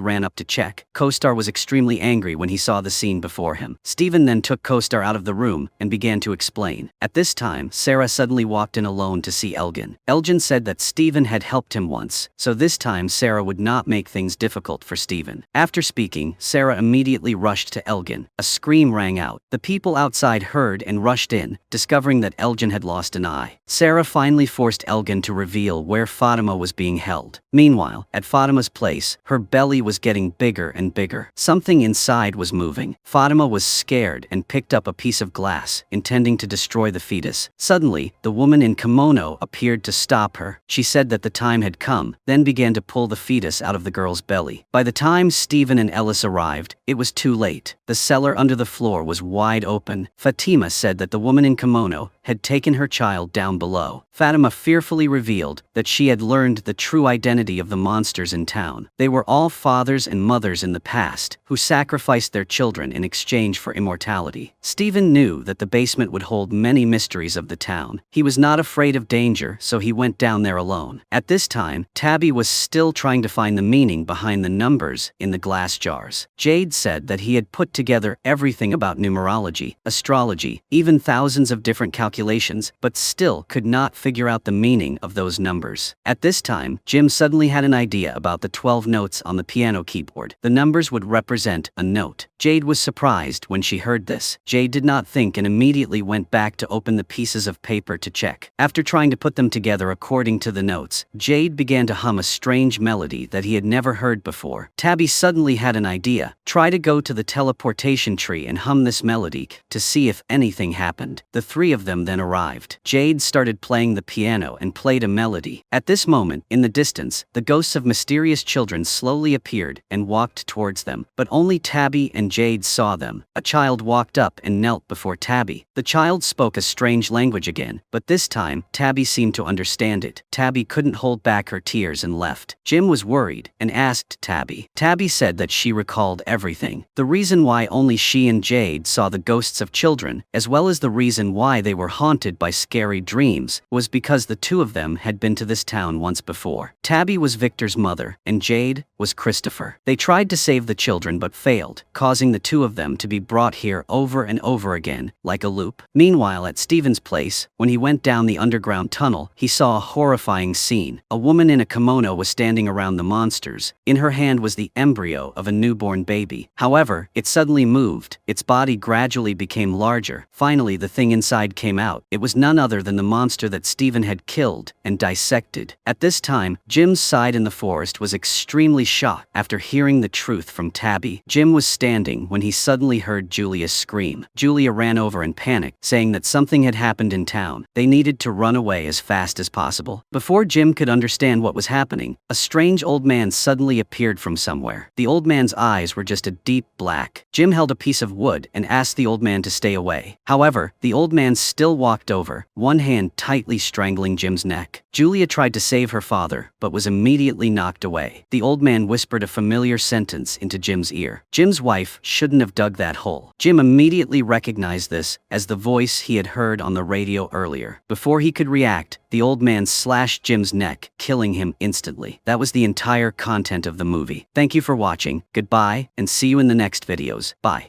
ran up to check. Co-Star was extremely angry when he saw the scene before him. Stephen then took Co-Star out of the room and began to explain. At this time, Sarah suddenly walked in alone to see Elgin. Elgin said that Stephen had helped him once, so this time Sarah would not make things difficult for Stephen. After speaking, Sarah immediately rushed to Elgin. A scream rang out. The people outside heard and rushed in, discovering that Elgin had lost an eye. Sarah finally forced Elgin to reveal where Fatima was being held. Meanwhile, at Fatima's place, her belly was getting bigger and bigger. Something inside was moving. Fatima was scared and picked up a piece of glass, intending to destroy the fetus. Suddenly, the woman in kimono appeared to stop her. She said that the time had come, then began to pull the fetus out of the girl's belly. By the time Stephen and Ellis arrived, it was too late. The cellar under the floor was wide open. Fatima said that the woman in kimono had taken her child down below. Fatima fearfully revealed that she had learned the true identity of the monsters in town. They were all fathers and mothers in the past who sacrificed their children in exchange for immortality. Stephen knew that the basement would hold many mysteries of the town. He was not afraid of danger, so he went down there alone. At this time, Tabby was still trying to find the meaning behind the numbers in the glass jars. Jade said that he had put together everything about numerology, astrology, even thousands of different calculations, but still could not figure out the meaning of those numbers. At this time, Jim suddenly had an idea about the 12 notes on the piano keyboard. The numbers would represent a note. Jade was surprised when she heard this. Jade did not think and immediately went back to open the pieces of paper to check. After trying to put them together according to the notes, Jade began to hum a strange melody that he had never heard before. Tabby suddenly had an idea. Try to go to the teleportation tree and hum this melody to see if anything happened. The three of them then arrived. Jade started playing the piano and played a melody. At this moment, in the distance, the ghosts of mysterious children slowly appeared and walked towards them, but only Tabby and Jade saw them. A child walked up and knelt before Tabby. The child spoke a strange language again, but this time, Tabby seemed to understand it. Tabby couldn't hold back her tears and left. Jim was worried and asked Tabby. Tabby said that she recalled everything. The reason why only she and Jade saw the ghosts of children, as well as the reason why they were haunted by scary dreams, was because the two of them had been to this town once before. Tabby was Victor's mother, and Jade was Christopher. They tried to save the children but failed, causing the two of them to be brought here over and over again, like a loop. Meanwhile, at Stephen's place, when he went down the underground tunnel, he saw a horrifying scene. A woman in a kimono was standing around the monsters. In her hand was the embryo of a newborn baby. However, it suddenly moved. Its body gradually became larger. Finally, the thing inside came out. It was none other than the monster that Stephen had killed and dissected. At this time, Jim's side in the forest was extremely shocked after hearing the truth from Tabby. Jim was standing when he suddenly heard Julia scream. Julia ran over in panic, saying that something had happened in town. They needed to run away as fast as possible. Before Jim could understand what was happening, a strange old man suddenly appeared from somewhere. The old man's eyes were just a deep black. Jim held a piece of wood and asked the old man to stay away. However, the old man still walked over, one hand tightly strangling Jim's neck. Julia tried to save her father, but was immediately knocked away. The old man whispered a familiar sentence into Jim's ear. Jim's wife shouldn't have dug that hole. Jim immediately recognized this as the voice he had heard on the radio earlier. Before he could react, the old man slashed Jim's neck, killing him instantly. That was the entire content of the movie. Thank you for watching, goodbye, and see you in the next videos. Bye.